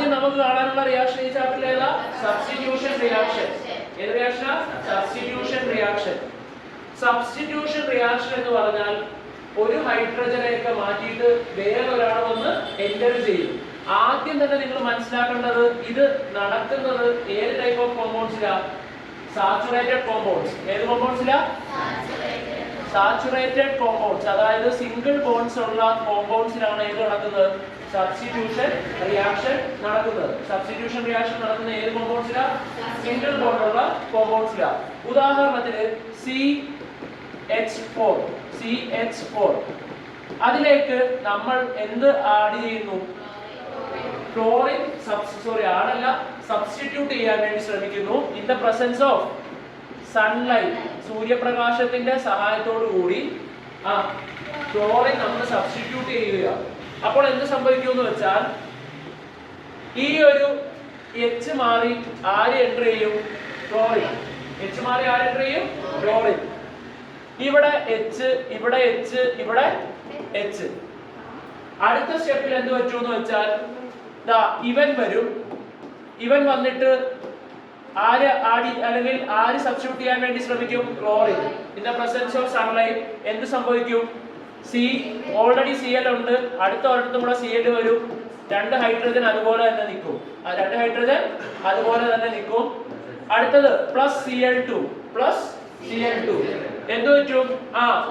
ആദ്യം നമുക്ക് കാണാനുള്ള റിയാക്ഷൻ ഈ ചാപ്റ്ററിൽ ഏതാ? Substitution reaction. ഏത് റിയാക്ഷനാ? Substitution reaction. സബ്സ്റ്റിറ്റ്യൂഷൻ റിയാക്ഷൻ എന്ന് പറഞ്ഞാൽ ഒരു ഹൈഡ്രജനെയൊക്കെ മാറ്റിയിട്ട് വേറൊരാൾ വന്ന് എൻ്റർ ചെയ്യും. ആദ്യം തന്നെ നിങ്ങൾ മനസ്സിലാക്കേണ്ടത് ഇത് നടക്കുന്നത് ഏത് ടൈപ്പ് ഓഫ് കോമ്പൗണ്ട്സിലാ? Saturated compounds. ഏത് കോമ്പൗണ്ട്സിലാ? Saturated compounds. അതായത് സിംഗിൾ ബോണ്ട്സ് ഉള്ള കോമ്പൗണ്ട്സിലാണ് ഏത് നടക്കുന്നത്? സബ്സ്റ്റിറ്റ്യൂഷൻ റിയാക്ഷൻ നടക്കുന്നത്. സബ്സ്റ്റിറ്റ്യൂഷൻ റിയാക്ഷൻ നടക്കുന്ന ഏത് കോമ്പൗണ്ട്സിലാ? സിംഗിൾ ബോണ്ട് ഉള്ള കോമ്പൗണ്ട്സിലാ. ഉദാഹരണത്തിന് CH4 അതിലേക്ക് നമ്മൾ എന്ത് ആഡ് ചെയ്യുന്നു? ക്ലോറിൻ സബ്സ്റ്റിറ്റ്യൂട്ട് ചെയ്യാൻ വേണ്ടി ശ്രമിക്കുന്നു. In the presence of sunlight, സൂര്യപ്രകാശത്തിന്റെ സഹായത്തോടു കൂടി ക്ലോറിൻ നമ്മൾ സബ്സ്റ്റിറ്റ്യൂട്ട് ചെയ്യുകയാണ്. അപ്പോൾ എന്ത് സംഭവിക്കുമെന്ന് വെച്ചാൽ ഈ ഒരു H മാറി ആര് എൻ്റർ ചെയ്യും? ക്ലോറിൻ. H മാറി ആര് എൻ്റർ ചെയ്യും? ക്ലോറിൻ. ഇവിടെ H, ഇവിടെ H, ഇവിടെ H. അടുത്ത സ്റ്റെപ്പിൽ എന്ത് പറ്റുമെന്ന് വെച്ചാൽ ഇവൻ വരും. ഇവൻ വന്നിട്ട് ആര് അല്ലെങ്കിൽ ആര് സബ്സ്റ്റിറ്റ്യൂട്ട് ചെയ്യാൻ വേണ്ടി ശ്രമിക്കും? Chlorine. In the presence of sunlight എന്ത് സംഭവിക്കും? ഓൾറെഡി Cl ഉണ്ട്, അടുത്ത ഒരിടത്തും കൂടെ Cl വരും. രണ്ട് ഹൈഡ്രജൻ അതുപോലെ തന്നെ നിൽക്കും. അടുത്തത് +Cl2 എന്ത് പറ്റും?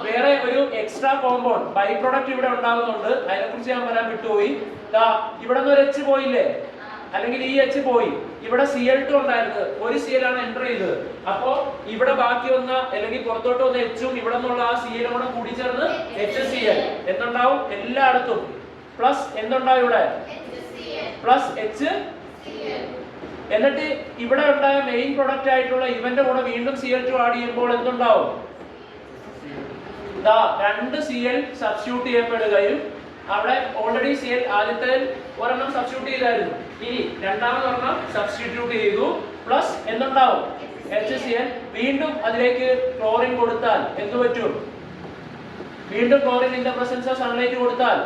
വേറെ ഒരു എക്സ്ട്രാ കോമ്പൗണ്ട് ബൈ പ്രൊഡക്റ്റ് ഇവിടെ ഉണ്ടാകുന്നുണ്ട്. അതിനെക്കുറിച്ച് ഞാൻ പറയാൻ വിട്ടുപോയി. ഇവിടെ നിന്ന് ഒരു H പോയില്ലേ, അല്ലെങ്കിൽ ഈ H പോയി. ഇവിടെ Cl2 ഉണ്ടായിരുന്നത്, ഒരു Cl ആണ് എൻ്റർ ചെയ്തത്. അപ്പോ ഇവിടെ ബാക്കി വന്ന അല്ലെങ്കിൽ പുറത്തോട്ട് വന്ന H-ഉം ഇവിടെ നിന്നുള്ള ആ Cl കൂടെ കൂടി ചേർന്ന് HCl എന്തുണ്ടാവും? എല്ലായിടത്തും പ്ലസ് എന്തുണ്ടാവും? ഇവിടെ +HCl. എന്നിട്ട് ഇവിടെ ഉണ്ടായ മെയിൻ പ്രൊഡക്റ്റ് ആയിട്ടുള്ള ഇവന്റെ കൂടെ വീണ്ടും Cl2 ആഡ് ചെയ്യുമ്പോൾ എന്തുണ്ടാവും? രണ്ട് Cl സബ്സ്റ്റിറ്റ്യൂട്ട് ചെയ്യപ്പെടുകയും അവിടെ ഓൾറെഡി Cl ആദ്യത്തെ ഒരെണ്ണം സബ്സ്റ്റിറ്റ്യൂട്ട് ചെയ്തായിരുന്നു, ഇനി രണ്ടാമത് ഒരെണ്ണം സബ്സ്റ്റിറ്റ്യൂട്ട് ചെയ്തു. പ്ലസ് എന്തുണ്ടാവും? HCl. വീണ്ടും അതിലേക്ക് ക്ലോറിൻ കൊടുത്താൽ എന്ത് പറ്റും? വീണ്ടും chlorine in the presence of sunlight കൊടുത്താൽ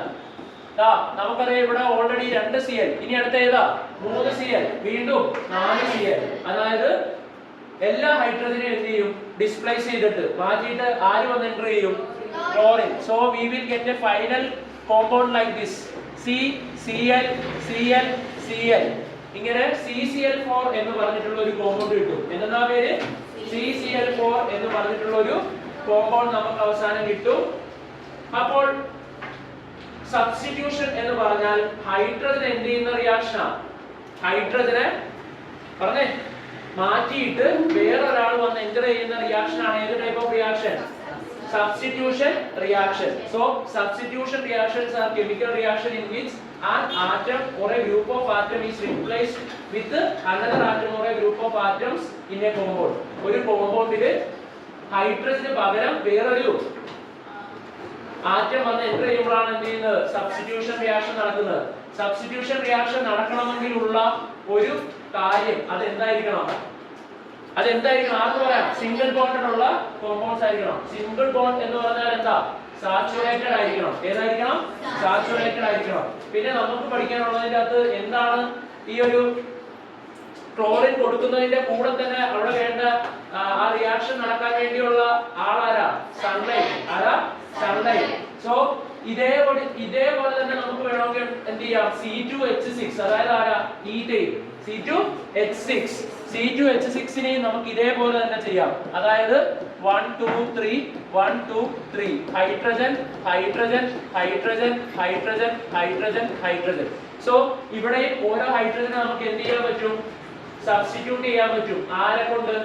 നമുക്കറിയാം ഇവിടെ ഓൾറെഡി 2 Cl, ഇനി അടുത്ത ഏതാ? 3 Cl, വീണ്ടും 4 Cl. അതായത് എല്ലാ ഹൈഡ്രജനെയും എന്ത് ചെയ്യും? ഡിസ്പ്ലേസ് ചെയ്തിട്ട് മാറ്റിയിട്ട് ആര് വന്ന് എൻ്റർ ചെയ്യും? Chlorine. So we will get A final compound like this. CCl. ഇങ്ങനെ CCl4 എന്ന് പറഞ്ഞിട്ടുള്ള ഒരു കോമ്പൗണ്ട് കിട്ടും. എന്താ പേര്? CCl4 എന്ന് പറഞ്ഞിട്ടുള്ള ഒരു കോമ്പൗണ്ട് നമുക്ക് അവസാനം കിട്ടും. അപ്പോൾ സബ്സ്റ്റിറ്റ്യൂഷൻ എന്ന് പറഞ്ഞാൽ ഹൈഡ്രജൻ എന്ത് ചെയ്യുന്ന റിയാക്ഷനാണ്? ഹൈഡ്രജനെ പറഞ്ഞേ മാറ്റിയിട്ട് വേറൊരാൾ വന്ന് എൻ്റർ ചെയ്യുന്ന റിയാക്ഷൻ ആണ്. ഏത് type of reaction? Substitution reaction. So substitution reactions are chemical reaction in which an atom or a group of atom is replaced with another atom or a group of atoms in a compound. ഒരു കോമ്പൗണ്ടില് ഹൈഡ്രജന് പകരം വേറൊരു atom വന്ന് enter ചെയ്യുമ്പോഴാണ് എന്ത് ചെയ്യുന്നത്? Substitution reaction നടക്കുന്നത്. Substitution reaction നടക്കണമെങ്കിൽ ഉള്ള ഒരു കാര്യം അതെന്തായിരിക്കണം? ആർക്ക് പറയാം? സിംഗിൾ ബോണ്ട് ഉള്ള കോമ്പൗണ്ട്സ് ആയിരിക്കണം. സിംഗിൾ ബോണ്ട് എന്ന് പറഞ്ഞാൽ എന്താ? സാച്ചുറേറ്റഡ് ആയിരിക്കണം. ഏതായിരിക്കണം? സാച്ചുറേറ്റഡ് ആയിരിക്കണം. പിന്നെ നമുക്ക് പഠിക്കാനുള്ളതിന്റെ അകത്ത് എന്താണ് ഈ ഒരു ക്ലോറിൻ കൊടുക്കുന്നതിന്റെ കൂടെ തന്നെ അവിടെ വേണ്ട ആ റിയാക്ഷൻ നടക്കാൻ വേണ്ടിയുള്ള ആളാരാ? സൺലൈറ്റ്. സോ ഇതേപോലെ തന്നെ നമുക്ക് വേണമെങ്കിൽ എന്ത് ചെയ്യാം? C2H6 അതായത് ആരാ? ഈഥെയ്ൻ. C2H6 നെ നമുക്ക് ഇതേപോലെ തന്നെ ചെയ്യാം. അതായത് 1 2 3 1 2 3 ഹൈഡ്രജൻ. സോ ഇവിടെ ഓരോ ഹൈഡ്രജനെ നമുക്ക് എന്ത് ചെയ്യാൻ പറ്റും? സബ്സ്റ്റിറ്റ്യൂട്ട് ചെയ്യാൻ പറ്റും. ആരെ കൊണ്ട്?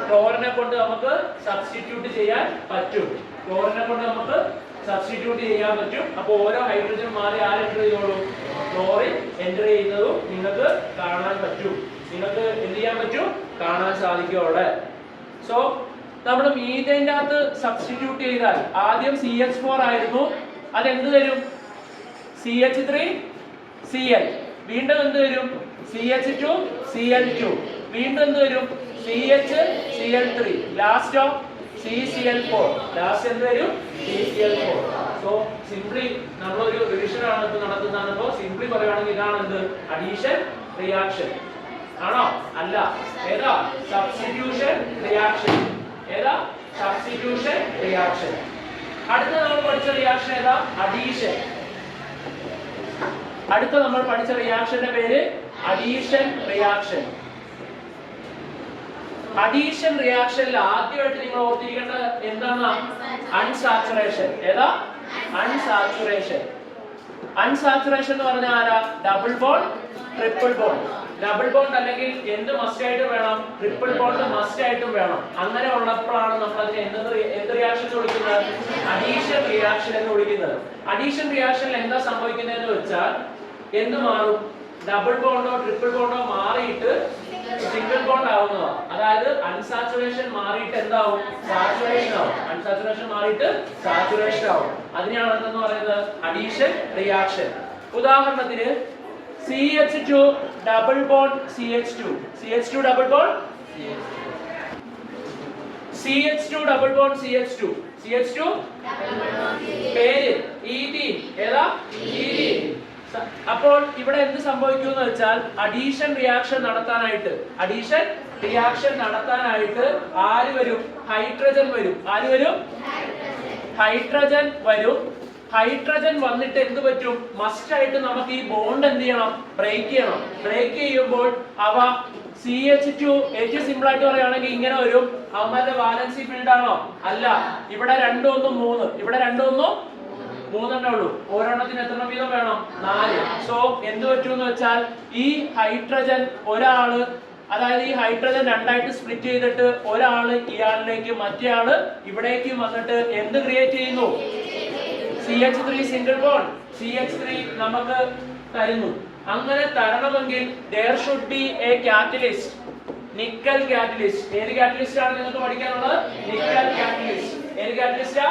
ക്ലോറിനെ കൊണ്ട് നമുക്ക് സബ്സ്റ്റിറ്റ്യൂട്ട് ചെയ്യാൻ പറ്റും. അപ്പോൾ ഓരോ ഹൈഡ്രജൻ മാറി ആര് എൻ്റർ ചെയ്തോളൂ? ക്ലോറിൻ എൻ്റർ ചെയ്യുന്നതും നിങ്ങൾക്ക് കാണാൻ പറ്റും. നിങ്ങൾക്ക് എന്ത് ചെയ്യാൻ പറ്റും? കാണാൻ സാധിക്കും അവിടെ. സോ നമ്മൾ മീഥേന്റെ അകത്ത് സബ്സ്റ്റിറ്റ്യൂട്ട് ചെയ്താൽ ആദ്യം CH4 ആയിരുന്നു, അതെന്ത് തരും? CH3Cl. വീണ്ടും എന്ത് വരും? CH2Cl2. വീണ്ടും എന്ത് വരും? CHCl3. ലാസ്റ്റോ CCl4. ലാസ്റ്റ് എന്ത് വരും? CCl4. സോ സിംപ്ലി നമ്മളൊരു റിവിഷൻ ആണ് ഇപ്പോൾ നടത്തുന്നതാണ്. അപ്പോൾ സിംപ്ലി പറയുകയാണെങ്കിൽ ഇതാണ് എന്ത് അഡീഷൻ റിയാക്ഷൻ ആണോ? അല്ല. ഏതാ? Substitution reaction. ഏതാ? Substitution reaction. അടുത്ത നമ്മൾ പഠിച്ച റിയാക്ഷൻ ഏതാ? അഡീഷൻ. അടുത്ത നമ്മൾ പഠിച്ച റിയാക്ഷന്റെ പേര് അഡീഷൻ റിയാക്ഷൻ. അഡീഷൻ റിയാക്ഷനിൽ ആദ്യമായിട്ട് നിങ്ങൾ ഓർത്തിരിക്കേണ്ടത് എന്താണ്? അൺസാച്ചുറേഷൻ. ഏതാ? അൺസാച്ചുറേഷൻ. അൺസാച്ചുറേഷൻ എന്ന് പറഞ്ഞാൽ ആരാ? Double bond, triple bond. Double bond അല്ലെങ്കിൽ എന്ത് മസ്റ്റ് ആയിട്ടും വേണം? ട്രിപ്പിൾ ബോണ്ട് മസ്റ്റ് ആയിട്ടും വേണം. അങ്ങനെ ഉള്ളപ്പോഴാണ് നമ്മൾ അതിനെ എന്ത് റിയാക്ഷൻ വിളിക്കുന്നത്? അഡീഷൻ റിയാക്ഷൻ എന്ന് വിളിക്കുന്നത്. അഡീഷൻ റിയാക്ഷനിൽ എന്താ സംഭവിക്കുന്നതെന്ന് വെച്ചാൽ എന്ത് മാറും? ഡബിൾ ബോണ്ടോ ട്രിപ്പിൾ ബോണ്ടോ മാറിയിട്ട് സിംഗിൾ ബോണ്ട് ആവുന്നതാണ്. അതായത് അൺസാച്ചുറേഷൻ മാറിയിട്ട് എന്താവും? സാച്ചുറേഷൻ ആവും. അൺസാച്ചുറേഷൻ മാറിയിട്ട് സാച്ചുറേഷൻ ആവും. അതിനെയാണ് എന്തെന്ന് പറയുന്നത്? Addition reaction. ഉദാഹരണത്തിന് CH2 double bond CH2. CH2 double bond CH2 double bond CH2. CH2 പേര് ഈഥീൻ. ഏതാ? ഈഥീൻ. അപ്പോൾ ഇവിടെ എന്ത് സംഭവിക്കും എന്ന് വെച്ചാൽ അഡീഷൻ റിയാക്ഷൻ നടത്താനായിട്ട് ആര് വരും? ഹൈഡ്രജൻ വരും. ആര് വരും? ഹൈഡ്രജൻ വരും. ഹൈഡ്രജൻ വന്നിട്ട് എന്ത് പറ്റും? മസ്റ്റ് ആയിട്ട് നമുക്ക് ഈ ബോണ്ട് എന്ത് ചെയ്യണം? ബ്രേക്ക് ചെയ്യണം. ബ്രേക്ക് ചെയ്യുമ്പോൾ അവ CH2 ഏറ്റവും സിമ്പിൾ ആയിട്ട് പറയുകയാണെങ്കിൽ ഇങ്ങനെ വരും. അവന്മാരുടെ വാലൻസി ഫീൽഡ് ആണോ? അല്ല. ഇവിടെ 2 1 3. ഇവിടെ 2 1 3 ഉള്ളൂ. ഓരോണ്ണത്തിന് എത്ര വീതം വേണം? 4. സോ എന്ത് പറ്റുമെന്ന് വെച്ചാൽ ഈ ഹൈഡ്രജൻ ഒരാള്, അതായത് ഈ ഹൈഡ്രജൻ രണ്ടായിട്ട് സ്പ്ലിറ്റ് ചെയ്തിട്ട് ഒരാള് ഇയാളിലേക്ക് മറ്റേ ആള് ഇവിടേക്ക് വന്നിട്ട് എന്ത് ക്രിയേറ്റ് ചെയ്യുന്നു? CH3 സിംഗിൾ ബോണ്ട് CH3 നമുക്ക് തരുന്നു. അങ്ങനെ തരണമെങ്കിൽ there should be a catalyst. Nickel catalyst. ഏത് കാറ്റലിസ്റ്റ് ആണ് നിങ്ങൾക്ക് പഠിക്കാനുള്ളത്? Nickel catalyst. ഏത് കാറ്റലിസ്റ്റാ?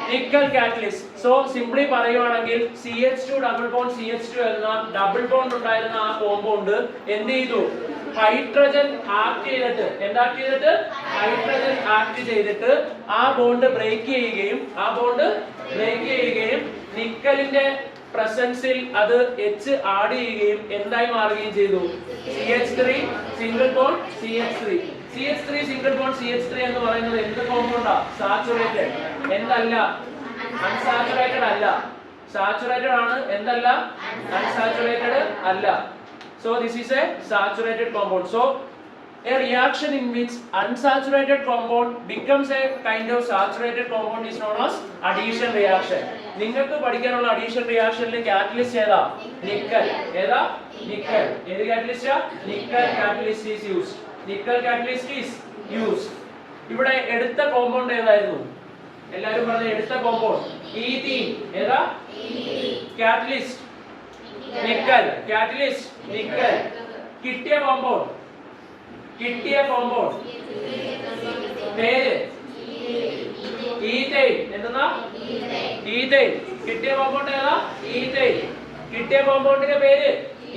Nickel catalyst. സോ സിംപ്ലി പറയുവാണെങ്കിൽ CH2 ഡബിൾ ബോണ്ട് CH2 എന്ന ഡബിൾ ബോണ്ട് ഉണ്ടായിരുന്ന ആ കോമ്പൗണ്ട് എന്ത് ചെയ്തു? ഹൈഡ്രജൻ ആക്ട് ചെയ്തിട്ട് ഹൈഡ്രജൻ ആക്ട് ചെയ്തിട്ട് ആ ബോണ്ട് ബ്രേക്ക് ചെയ്യുകയും നിക്കലിന്റെ പ്രസൻസിൽ അത് H ആഡ് ചെയ്യുകയും എന്തായി മാറുകയും ചെയ്തു? CH3 single bond CH3 single bond CH3 എന്ന് പറയുന്നത് എന്ത് കോമ്പൗണ്ടാ? സാച്ചുറേറ്റഡ്. എന്തല്ല? അൺസാച്ചുറേറ്റഡ് അല്ല. സാച്ചുറേറ്റഡ് ആണ്. എന്തല്ല? അൺസാച്ചുറേറ്റഡ് അല്ല. So this is a saturated compound. So a reaction in which unsaturated compound becomes a kind of saturated compound is known as addition reaction. നിങ്ങൾക്ക് പഠിക്കാനുള്ള അഡീഷൻ റിയാക്ഷനിലെ കാറ്റലിസ്റ്റ് ഏതാ? നിക്കൽ. ഏതാ? നിക്കൽ. ഏത് കാറ്റലിസ്റ്റാ? Nickel catalyst is used. ഇവിടെ എടുത്ത compound ഏതായിരുന്നു? എല്ലാവരും പറഞ്ഞ എടുത്ത കോമ്പൗണ്ട് ഈഥീൻ. ഏതാ? Catalyst nickel. Catalyst nickel. കിട്ടിയ കോമ്പൗണ്ട് പേര് ഈഥൈൻ. എന്തെന്നാ? ഈഥൈൻ. കിട്ടിയ കോമ്പൗണ്ട് ഏതാ? ഈഥൈൻ. കിട്ടിയ കോമ്പൗണ്ടിന്റെ പേര്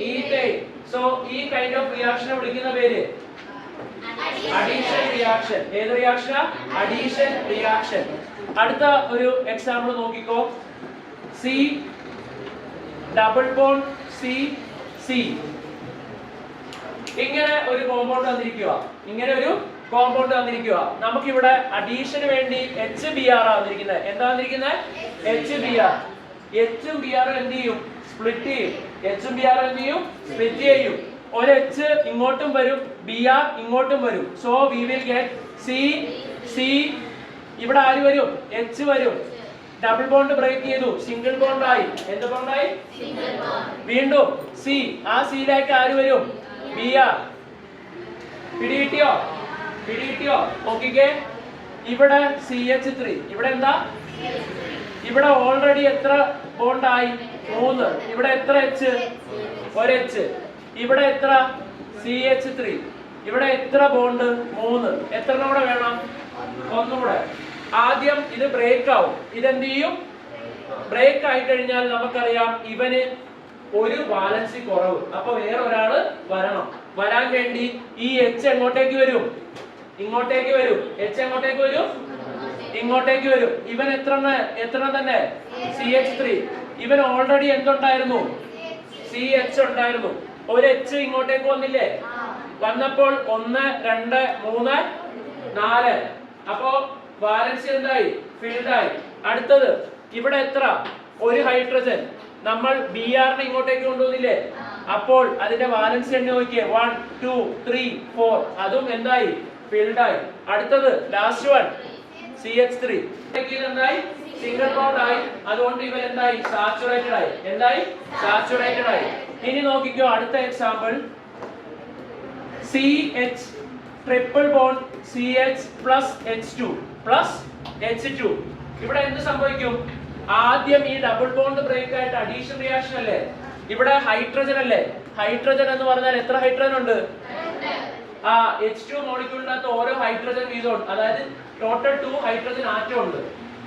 ഈഥൈൻ. സോ ഈ കൈൻഡ് ഓഫ് റിയാക്ഷനെ വിളിക്കുന്ന പേര് അഡീഷൻ റിയാക്ഷൻ. ഏത് റിയാക്ഷനാ? Addition reaction. അടുത്ത ഒരു എക്സാമ്പിൾ നോക്കിക്കോ. C double bond C. ഇങ്ങനെ ഒരു കോമ്പൗണ്ട് തന്നിരിക്കുക. നമുക്കിവിടെ അഡീഷന് വേണ്ടി HBr വന്നിരിക്കുന്നത്. എന്താ വന്നിരിക്കുന്നത്? HBr. Hഉം Br എന്ത് ചെയ്യും? സ്പ്ലിറ്റ് ചെയ്യും. ഒരു H ഇങ്ങോട്ടും വരും, Br ഇങ്ങോട്ടും വരും. So we will get C. ഇവിടെ ആര് വരും? H വരും. ഡബിൾ ബോണ്ട് ബ്രേക്ക് ചെയ്തു, സിംഗിൾ ബോണ്ട് ആയി. എന്ത് ബോണ്ടായി? വീണ്ടും C. ആ സിയിലേക്ക് ആര് വരും? Br. പിടികിട്ടിയോ? നോക്കിക്കേ. ഇവിടെ CH3. ഇവിടെ എന്താ? ഇവിടെ ഓൾറെഡി എത്ര ബോണ്ട് ആയി? 3. ഇവിടെ എത്ര H? ഒരു H. ഇവിടെ എത്ര? CH3. ഇവിടെ എത്ര ബോണ്ട്? 3. എത്ര കൂടെ വേണം? ഒന്നുകൂടെ. ആദ്യം ഇത് ബ്രേക്ക് ആവും. ഇതെന്ത് ചെയ്യും? ബ്രേക്ക് ആയി കഴിഞ്ഞാൽ നമുക്കറിയാം ഇവന് ഒരു ബാലൻസി കുറവ്. അപ്പൊ വേറെ ഒരാള് വരാൻ വേണ്ടി ഈ H എങ്ങോട്ടേക്ക് വരും? ഇങ്ങോട്ടേക്ക് വരും. H എങ്ങോട്ടേക്ക് വരും? ഇങ്ങോട്ടേക്ക് വരും. ഇവൻ എത്ര തന്നെ CH3. ഇവൻ ഓൾറെഡി എന്തുണ്ടായിരുന്നു? CH ഉണ്ടായിരുന്നു. ഒരു H ഇങ്ങോട്ടേക്ക് വന്നില്ലേ? വന്നപ്പോൾ 1 2 3 4. അപ്പോ വാലൻസി എന്തായി? ഫിൽഡ് ആയി. അടുത്തത് ഇവിടെ എത്ര? ഒരു ഹൈഡ്രജൻ നമ്മൾ Br നെ ഇങ്ങോട്ടേക്ക് കൊണ്ടുവന്നില്ലേ? അപ്പോൾ അതിന്റെ വാലൻസി എണ്ണ നോക്കിയേ 1 2 3 4. അതും എന്തായി? ഫിൽഡ് ആയി. അടുത്തത് ലാസ്റ്റ് വൺ CH3 എന്തായി? സിംഗിൾ ബോണ്ട് ആയി. അതുകൊണ്ട് ഇവൻ എന്തായി? സാച്ചുറേറ്റഡ് ആയി. എന്തായി? സാച്ചുറേറ്റഡ് ആയി. ഇനി നോക്കിക്കോ അടുത്ത example. CH triple bond CH plus H2 plus H2. ഇവിടെ എന്ത് സംഭവിക്കും? ആദ്യം ഈ ഡബിൾ ബോണ്ട് ബ്രേക്ക് ആയിട്ട് അഡീഷൻ റിയാക്ഷൻ അല്ലേ? ഇവിടെ ഹൈഡ്രജൻ അല്ലേ? ഹൈഡ്രജൻ എന്ന് പറഞ്ഞാൽ എത്ര ഹൈഡ്രജൻ ഉണ്ട്? H2 മോളിക്യൂളിനകത്ത് ഓരോ ഹൈഡ്രജൻ വീതമുണ്ട്. അതായത് ടോട്ടൽ 2 ഹൈഡ്രജൻ ആറ്റം ഉണ്ട്.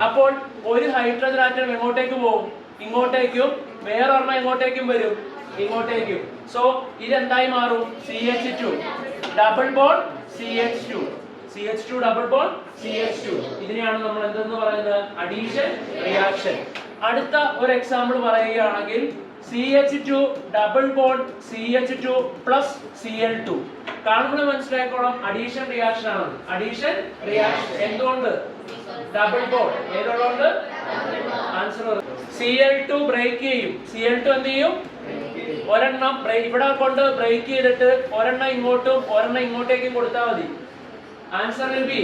അപ്പോൾ ഒരു ഹൈഡ്രജൻ ആറ്റം എങ്ങോട്ടേക്ക് പോകും? ഇങ്ങോട്ടേക്കും. വേറൊരെണ്ണം എങ്ങോട്ടേക്കും വരും? ഇങ്ങോട്ടേക്കും. സോ ഇതെന്തായി മാറും? CH2 double bond CH2. CH2 double bond CH2. ഇതിനെയാണ് നമ്മൾ എന്തെന്ന് പറയുന്നത്? Addition reaction. അടുത്ത ഒരു എക്സാമ്പിൾ പറയുകയാണെങ്കിൽ CH2 double bond CH2 plus Cl2. കാണുമ്പോൾ മനസ്സിലാക്കണം അഡീഷൻ റിയാക്ഷൻ ആണ്. അഡീഷൻ റിയാക്ഷൻ എന്തുകൊണ്ട്? Double bond. ഏതുകൊണ്ട്? ആൻസർ Cl2 ബ്രേക്ക് ചെയ്യും. Cl2 എന്ത് ചെയ്യും? ഒരെണ്ണം ഇവിടെ കൊണ്ട് ബ്രേക്ക് ചെയ്തിട്ട് ഒരെണ്ണം ഇങ്ങോട്ടും ഒരെണ്ണം ഇങ്ങോട്ടേക്കും കൊടുത്താൽ മതി. Answer will be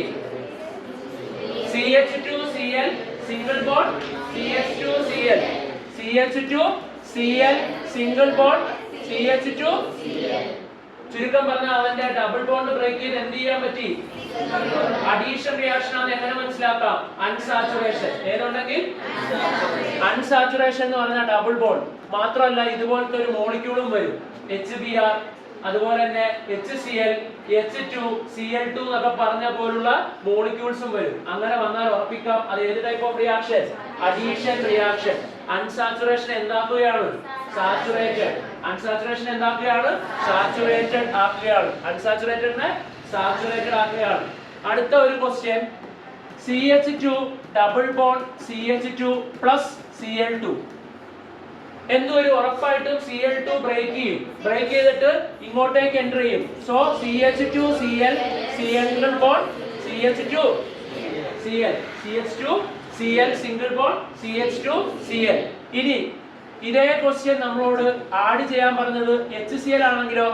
CH2Cl single bond CH2Cl. CH2Cl single bond CH2Cl. ചുരുക്കം പറഞ്ഞാൽ അവന്റെ ഡബിൾ ബോണ്ട് ബ്രേക്ക് ചെയ്ത് എന്ത് ചെയ്യാൻ പറ്റി? അഡീഷൻ റിയാക്ഷൻ ആണ്. എങ്ങനെ മനസ്സിലാക്കാം? അൺസാച്ചുറേഷൻ. ഏതുണ്ടെങ്കിൽ അൺസാച്ചുറേഷൻ എന്ന് പറഞ്ഞാൽ ഡബിൾ ബോണ്ട് മാത്രമല്ല, ഇതുപോലത്തെ ഒരു മോളിക്യൂളും വരും. HBr, അതുപോലെ തന്നെ HCl, H2, Cl2 എന്നൊക്കെ പറഞ്ഞ പോലുള്ള മോളിക്യൂൾസും വരും. അങ്ങനെ വന്നാൽ ഉറപ്പിക്കാം അത് ഏത് type of reaction? Addition reaction. Unsaturation എന്താക്കുകയാണ്? സാച്ചുറേറ്റഡ്. അൺസാച്ചുറേഷൻ എന്താക്കുകയാണ്? സാച്ചുറേറ്റഡ് ആക്കുകയാണ്. അൺസാച്ചുറേറ്റഡിനെ സാച്ചുറേറ്റഡ് ആക്കുകയാണ്. അടുത്ത ഒരു question. CH2 double bond CH2 plus Cl2. എന്തൊരു ഉറപ്പായിട്ടും Cl2 ബ്രേക്ക് ചെയ്യും. ബ്രേക്ക് ചെയ്തിട്ട് ഇങ്ങോട്ടേക്ക് എൻ്റർ ചെയ്യും. So CH2Cl single bond CH2Cl CH2Cl single bond CH2Cl. ഇനി ഇതേ ക്വസ്റ്റ്യൻ നമ്മളോട് ആഡ് ചെയ്യാൻ പറഞ്ഞത് HCl ആണെങ്കിലോ?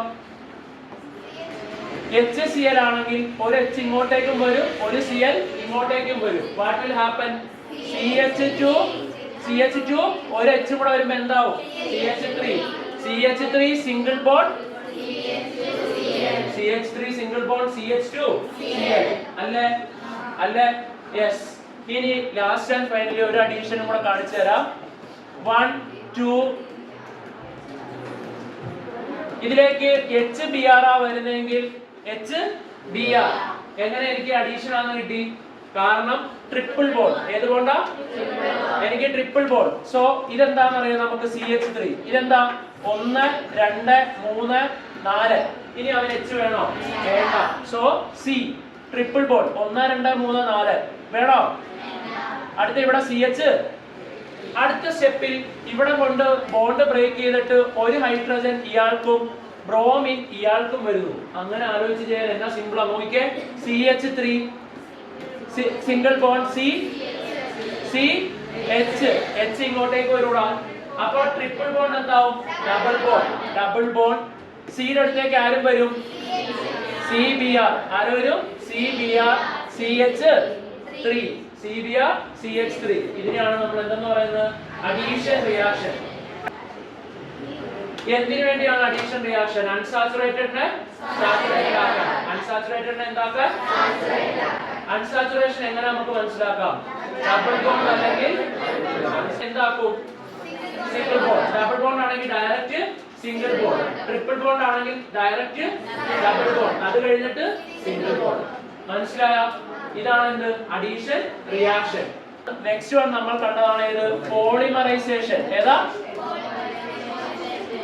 HCl ആണെങ്കിൽ ഒരു H ഇങ്ങോട്ടേക്കും വരും, ഒരു Cl ഇങ്ങോട്ടേക്കും വരും. What will happen? CH2 ഒരു H കൂടെ വരുമ്പോൾ എന്താവും? CH3 single bond CH3 single bond CH2Cl അല്ലേ? യെസ്. ഇനി ലാസ്റ്റ് ആൻഡ് ഫൈനലി ഒരു അഡീഷനും കൂടെ കാണിച്ചു തരാം. 1 2. ഇതിലേക്ക് HBr വരുന്നെങ്കിൽ HBr എങ്ങനെ എനിക്ക് അഡീഷൻ ആണെന്ന് കിട്ടി? കാരണം ട്രിപ്പിൾ ബോണ്ട്. ഏത് ബോണ്ടാ? എനിക്ക് ട്രിപ്പിൾ ബോണ്ട്. സോ ഇതെന്താന്ന് അറിയാം നമുക്ക്? CH3. ഇതെന്താ? 1 2 3 4. ഇനി അവന് H വേണോ? വേണ്ട. സോ C ട്രിപ്പിൾ ബോണ്ട് 1 2 3 4 വേണോ? അടുത്ത ഇവിടെ CH. അടുത്ത സ്റ്റെപ്പിൽ ഇവിടെ കൊണ്ട് ബോണ്ട് ബ്രേക്ക് ചെയ്തിട്ട് ഒരു ഹൈഡ്രജൻ ഇയാൾക്കും ബ്രോമിൻ ഇയാൾക്കും വരുന്നു. അങ്ങനെ ആലോചിച്ച് ചെയ്യാൻ എന്നാ സിമ്പിളാ നോക്കിക്കേ. CH3 സിംഗിൾ ബോണ്ട് H ഇങ്ങോട്ടേക്ക് വരൂടാ. അപ്പോൾ ട്രിപ്പിൾ ബോണ്ട് എന്താവും? Double bond. സിയുടെ അടുത്തേക്ക് ആരും വരും? CBr. ആര് വരും? CBr CH3. CBr CH3. ഇതിനെയാണ് നമ്മൾ എന്തെന്ന് പറയുന്നത്? Addition reaction. എന്തിനു വേണ്ടിയാണ് അഡീഷൻ റിയാക്ഷൻ? അൺസാച്ചുറേറ്റഡിനെ സാച്ചുറേറ്റഡ് ആക്കാൻ. അൺസാച്ചുറേറ്റഡിനെ എന്താക്കാൻ? അൺസാച്ചുറേഷൻ എങ്ങനെ നമുക്ക് മനസ്സിലാക്കാം? ഡബിൾ ബോണ്ട് അല്ലെങ്കിൽ എന്താക്കും? Single bond. ഡബിൾ ബോണ്ട് ആണെങ്കിൽ direct single bond. Triple bond ആണെങ്കിൽ ഡയറക്റ്റ് ഡബിൾ ബോണ്ട്. അത് കഴിഞ്ഞിട്ട് സിംഗിൾ ബോണ്ട്. മനസ്സിലായോ? ഇതാണ് എന്ത്? Addition reaction. നെക്സ്റ്റ് വൺ നമ്മൾ കണ്ടതാണ് ഏത്? പോളിമറൈസേഷൻ. ഏതാ?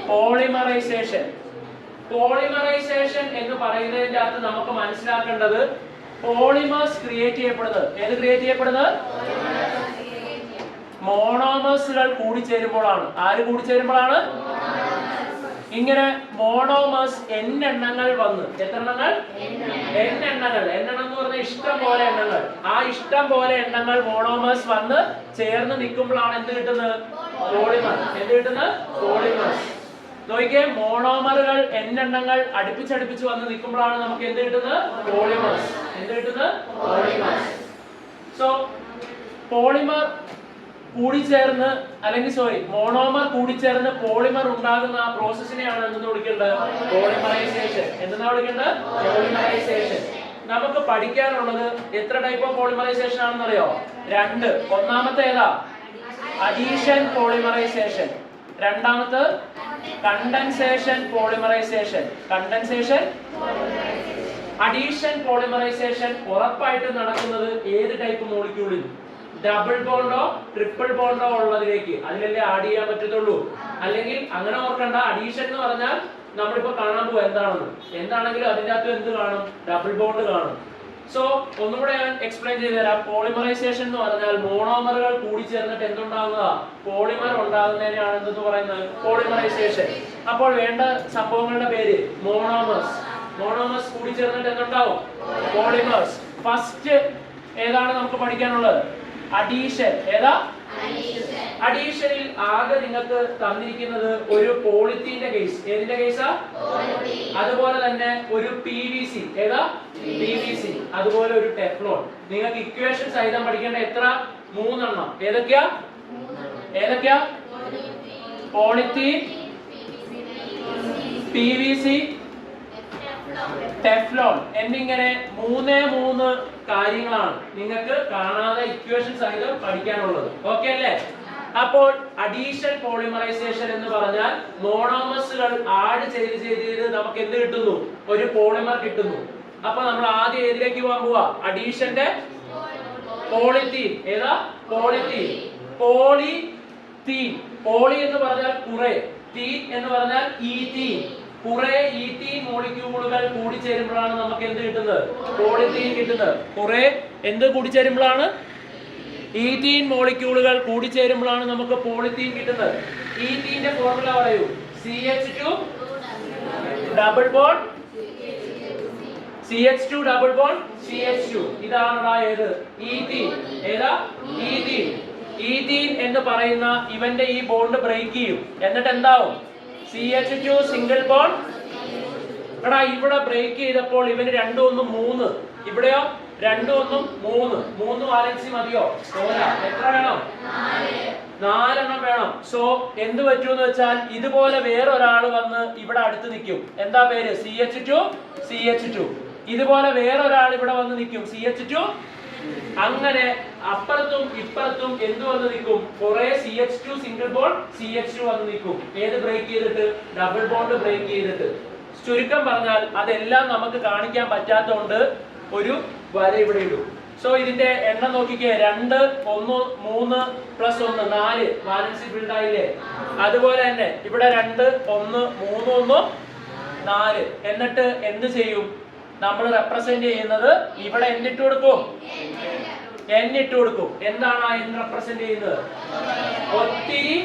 പോളിമറൈസേഷൻ എന്ന് പറയുന്നതിന്റെ അകത്ത് നമുക്ക് മനസ്സിലാക്കേണ്ടത് പോളിമേഴ്സ് ക്രിയേറ്റ് ചെയ്യപ്പെടുന്നത്. ഏത് ക്രിയേറ്റ് ചെയ്യപ്പെടുന്നത്? മോണോമേഴ്സുകൾ കൂടിച്ചേരുമ്പോഴാണ്. ആര് കൂടിച്ചേരുമ്പോഴാണ്? ഇങ്ങനെ മോണോമേഴ്സ് n എണ്ണങ്ങൾ വന്ന്, എത്ര എണ്ണങ്ങൾ? n എണ്ണങ്ങൾ. എണ്ണം എന്ന് പറഞ്ഞാൽ ഇഷ്ടം പോലെ എണ്ണങ്ങൾ. ആ ഇഷ്ടം പോലെ എണ്ണങ്ങൾ മോണോമേഴ്സ് വന്ന് ചേർന്ന് നിൽക്കുമ്പോഴാണ് എന്ത് കിട്ടുന്നത്? പോളിമർ. എന്ത് കിട്ടുന്നത്? പോളിമേഴ്സ്. നോക്കിയേ, മോണോമറുകൾ n എണ്ണങ്ങൾ അടുപ്പിച്ചടുപ്പിച്ച് വന്ന് നിൽക്കുമ്പോഴാണ് നമുക്ക് എന്ത് കിട്ടുന്നത്? പോളിമേഴ്സ്. എന്ത് കിട്ടുന്നത്? പോളിമേഴ്സ്. സോ പോളിമർ കൂടിച്ചേർന്ന്, അല്ലെങ്കിൽ മോണോമർ കൂടിച്ചേർന്ന് പോളിമർ ഉണ്ടാകുന്ന ആ പ്രോസസ്സിനെയാണ് എന്തെന്ന് വിളിക്കേണ്ടത്? പോളിമറൈസേഷൻ. എന്തെന്നാ വിളിക്കേണ്ടത്? പോളിമറൈസേഷൻ. നമുക്ക് പഠിക്കാനുള്ളത് എത്ര ടൈപ്പ് ഓഫ് പോളിമറൈസേഷൻ ആണെന്ന് അറിയോ? 2. ഒന്നാമത്തെ ഏതാ? Addition polymerization. രണ്ടാമത്തെ condensation polymerization. Condensation, addition polymerization ഉറപ്പായിട്ട് നടക്കുന്നത് ഏത് ടൈപ്പ് മോളിക്യൂളിൽ? ഡബിൾ ബോണ്ടോ ട്രിപ്പിൾ ബോണ്ടോ ഉള്ളതിലേക്ക്, അതിലല്ലേ ആഡ് ചെയ്യാൻ പറ്റത്തുള്ളൂ. അല്ലെങ്കിൽ അങ്ങനെ ഓർക്കണ്ട, അഡീഷൻ എന്ന് പറഞ്ഞാൽ നമ്മളിപ്പോ കാണാൻ പോവാ എന്താണെന്ന്. എന്താണെങ്കിലും അതിൻ്റെ അകത്ത് എന്ത് കാണും? ഡബിൾ ബോണ്ട് കാണും. സോ ഒന്നുകൂടെ ഞാൻ എക്സ്പ്ലെയിൻ ചെയ്തു തരാം. പോളിമറൈസേഷൻ എന്ന് പറഞ്ഞാൽ മോണോമറുകൾ കൂടിച്ചേർന്നിട്ട് എന്തുണ്ടാവുക? പോളിമർ ഉണ്ടാകുന്നതിനെയാണ് എന്തെന്ന് പറയുന്നത്? പോളിമറൈസേഷൻ. അപ്പോൾ വേണ്ട സംഭവങ്ങളുടെ പേര് മോണോമേഴ്സ്. മോണോമേഴ്സ് കൂടിച്ചേർന്നിട്ട് എന്തുണ്ടാവും? പോളിമേഴ്സ്. ഫസ്റ്റ് ഏതാണ് നമുക്ക് പഠിക്കാനുള്ളത്? അഡീഷൻ. ഏതാ? അഡീഷനിൽ ആകെ നിങ്ങൾക്ക് തന്നിരിക്കുന്നത് ഒരു പോളിത്തീന്റെ കേസ്. ഏതിന്റെ കേസാ? അതുപോലെ തന്നെ ഒരു PVC. ഏതാ? PVC. അതുപോലെ ഒരു ടെഫ്ലോൺ. നിങ്ങൾക്ക് ഇക്വേഷൻ സഹിതം പഠിക്കേണ്ട എത്ര? 3 എണ്ണം. ഏതൊക്കെയാ? ഏതൊക്കെയാ? പോളിത്തീൻ, PVC, ടെഫ്ലോൺ എന്നിങ്ങനെ 3 കാര്യങ്ങളാണ് നിങ്ങൾക്ക് കാണാതെ ഇക്വേഷൻ സഹിതം പഠിക്കാനുള്ളത്. ഓക്കെ അല്ലേ? അപ്പോൾ അഡീഷൻ പോളിമറൈസേഷൻ എന്ന് പറഞ്ഞാൽ മോണോമേഴ്സുകൾ ആഡ് ചെയ്ത് നമുക്ക് എന്ത് കിട്ടുന്നു? ഒരു പോളിമർ കിട്ടുന്നു. അപ്പൊ നമ്മൾ ആദ്യം ഏതിലേക്ക് പോകാൻ പോവാ? അഡീഷന്റെ പോളിത്തീൻ. ഏതാ? പോളിത്തീൻ. പോളിത്തീൻ. പോളി എന്ന് പറഞ്ഞാൽ കുറെ, തീൻ എന്ന് പറഞ്ഞാൽ ഈത്തീൻ. കുറെ ഈത്തീൻ മോളിക്യൂളുകൾ കൂടിച്ചേരുമ്പോഴാണ് നമുക്ക് എന്ത് കിട്ടുന്നത്? പോളിത്തീൻ കിട്ടുന്നത്. കുറെ എന്ത് കൂടിച്ചേരുമ്പോഴാണ്? ഈത്തീൻ മോളിക്യൂളുകൾ കൂടിച്ചേരുമ്പോഴാണ് നമുക്ക് പോളിത്തീൻ കിട്ടുന്നത്. ഈത്തീന്റെ ഫോർമുല പറയൂ. CH2 double bond CH2 double bond CH2. ഇതാണ് ഏത്? ഈത്തീൻ. ഏതാ? ഈത്തീൻ. ഈത്തീൻ എന്ന് പറയുന്ന ഇവന്റെ ഈ ബോണ്ട് ബ്രേക്ക് ചെയ്യും. എന്നിട്ട് എന്താവും? CH2 single bond. എടാ ഇവിടെ ബ്രേക്ക് ചെയ്തപ്പോൾ ഇവന് 2 1 3. ഇവിടെയോ 2 1 3 വാലൻസി മതിയോ? പോരാ. എത്ര വേണം? 4 എണ്ണം വേണം. സോ എന്ത് പറ്റൂന്ന് വെച്ചാൽ ഇതുപോലെ വേറൊരാൾ വന്ന് ഇവിടെ അടുത്ത് നിൽക്കും. എന്താ പേര്? CH2. ഇതുപോലെ വേറൊരാൾ ഇവിടെ വന്ന് നിൽക്കും. CH2. അങ്ങനെ അപ്പുറത്തും ഇപ്പുറത്തും എന്ത് വന്ന് നിൽക്കും? കുറെ CH2 സിംഗിൾ ബോണ്ട് CH2 വന്ന് നിൽക്കും. ഏത് ബ്രേക്ക് ചെയ്തിട്ട്? ഡബിൾ ബോണ്ട് ബ്രേക്ക് ചെയ്തിട്ട്. ചുരുക്കം പറഞ്ഞാൽ അതെല്ലാം നമുക്ക് കാണിക്കാൻ പറ്റാത്തതുകൊണ്ട് ഒരു വര ഇവിടെ ഇടും. സോ ഇതിന്റെ എണ്ണം നോക്കിക്കേ. 2 1 3 + 1 4 വാലൻസി ബിൽഡ് ആയില്ലേ? അതുപോലെ തന്നെ ഇവിടെ 2 1 3 1 4. എന്നിട്ട് എന്ത് ചെയ്യും? നമ്മൾ റെപ്രസെന്റ് ചെയ്യുന്നത് ഇവിടെ എന്നിട്ട് കൊടുക്കും. n ഇട്ട് കൊടുക്കും. എന്താണ് ആ n റെപ്രസെന്റ് ചെയ്യുന്നത്? ഒത്തിരി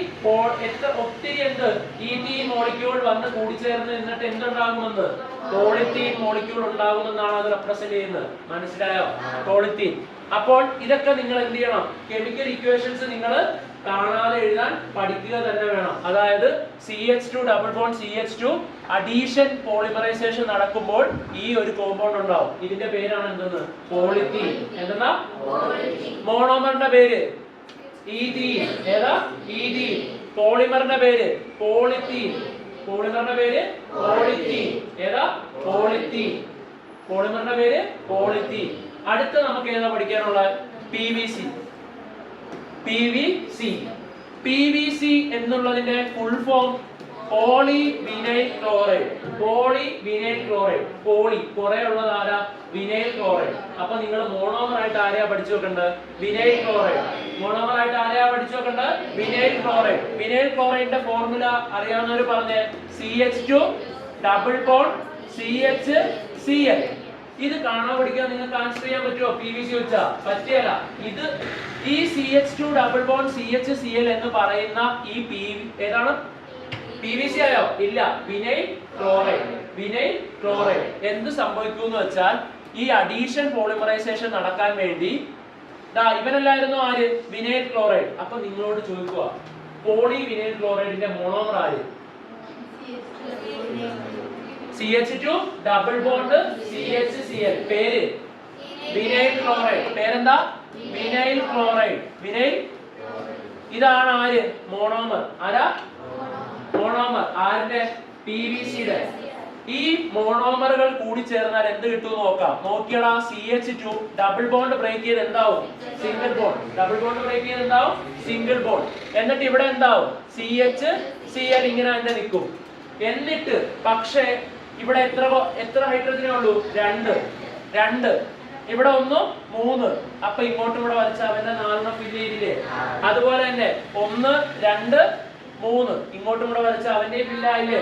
എന്ത്? ഈത്തീൻ മോളിക്യൂൾ വന്ന് കൂടിച്ചേർന്ന് എന്നിട്ട് എന്തുണ്ടാകുമെന്ന്? പോളിത്തീൻ മോളിക്യൂൾ ഉണ്ടാകുമെന്നാണ് അത് റെപ്രസെന്റ് ചെയ്യുന്നത്. മനസ്സിലായോ? പോളിത്തീൻ. അപ്പോൾ ഇതൊക്കെ നിങ്ങൾ എന്ത് ചെയ്യണം? കെമിക്കൽ ഇക്വേഷൻസ് നിങ്ങൾ കാണാതെ എഴുതാൻ പഠിക്കുക തന്നെ വേണം. അതായത് CH2 double bond CH2 addition polymerisation നടക്കുമ്പോൾ ഈ ഒരു കോമ്പൗണ്ട് ഉണ്ടാവും. ഇതിന്റെ പേരാണ് എന്തെന്ന്? പോളിത്തീൻ. എന്തെന്നാ? മോണോമറിന്റെ പേര് ഈഥീൻ. ഏതാ? ഈഥീൻ. പോളിമറിന്റെ പേര് പോളിത്തീൻ. പോളിമറിന്റെ പേര് പോളിത്തീൻ. ഏതാ? പോളിത്തീൻ. പോളിമറിന്റെ പേര് പോളിത്തീൻ. അടുത്ത നമുക്ക് ഏതാ പഠിക്കാനുള്ള? PVC. PVC എന്നുള്ളതിന്റെ full form polyvinyl chloride. Polyvinyl chloride. Poly കുറെ ഉള്ളത് ആരാ? Vinyl chloride. അപ്പൊ നിങ്ങൾ മോണോമർ ആയിട്ട് ആരെയാ പഠിച്ചു വെക്കേണ്ടത്? Vinyl chloride. മോണോമർ ആയിട്ട് ആരെയാ പഠിച്ചു വെക്കേണ്ടത്? Vinyl chloride. വിനൈൽ ക്ലോറൈഡിന്റെ ഫോർമുല അറിയാവുന്നവർ പറഞ്ഞേ. CH2 double bond CHCl. ഇത് കാണാൻ പഠിക്കാൻ നിങ്ങൾക്ക് ആൻസർ ചെയ്യാൻ പറ്റുമോ? PVC വെച്ചാ പറ്റിയല്ല. ഇത് ഈ CH2 ഡബിൾ ബോണ്ട് CHCl എന്ന് പറയുന്ന ഈ ഏതാണ്? PVC ആയോ? ഇല്ല, വിനൈൽ ക്ലോറൈഡ്. വിനൈൽ ക്ലോറൈഡ് എന്ത് സംഭവിക്കും എന്ന് വെച്ചാൽ ഈ അഡീഷൻ പോളിമറൈസേഷൻ നടക്കാൻ വേണ്ടി ഇവനല്ലായിരുന്നു ആര്? Vinyl chloride. അപ്പൊ നിങ്ങളോട് ചോദിക്കുക, പോളി വിനൈൽ ക്ലോറൈഡിന്റെ മോണോമർ ആര്? CH2 double bond CHCl. പേര് വിനൈൽ ക്ലോറൈഡ്. പേരെന്താ? Vinyl chloride. വിനൈൽ. ഇതാണ് ആര്? മോണോമർ. ആരാ? മോണോമർ. ആരുടെ? PVCയുടെ. ഈ മോണോമറുകൾ കൂടി ചേർന്നാൽ എന്ത് കിട്ടും നോക്കാം. നോക്കിയടാ, CH2 ഡബിൾ ബോണ്ട് ബ്രേക്ക് ചെയ്ത് എന്താവും? Single bond. Double bond break ചെയ്ത് എന്താവും? Single bond. എന്നിട്ട് ഇവിടെ എന്താവും? CHCl ഇങ്ങനെ തന്നെ നിൽക്കും. എന്നിട്ട് പക്ഷേ ഇവിടെ എത്ര ഹൈഡ്രജനേ ഉള്ളൂ? 2. ഇവിടെ 1 3. അപ്പൊ ഇങ്ങോട്ടും ഇവിടെ വരച്ച അവന്റെ 4 ഫില്ല് ചെയ്തില്ലേ? അതുപോലെ തന്നെ 1 2 3 ഇങ്ങോട്ടും ഇവിടെ വരച്ച അവന്റെ ഫില്ലായില്ലേ?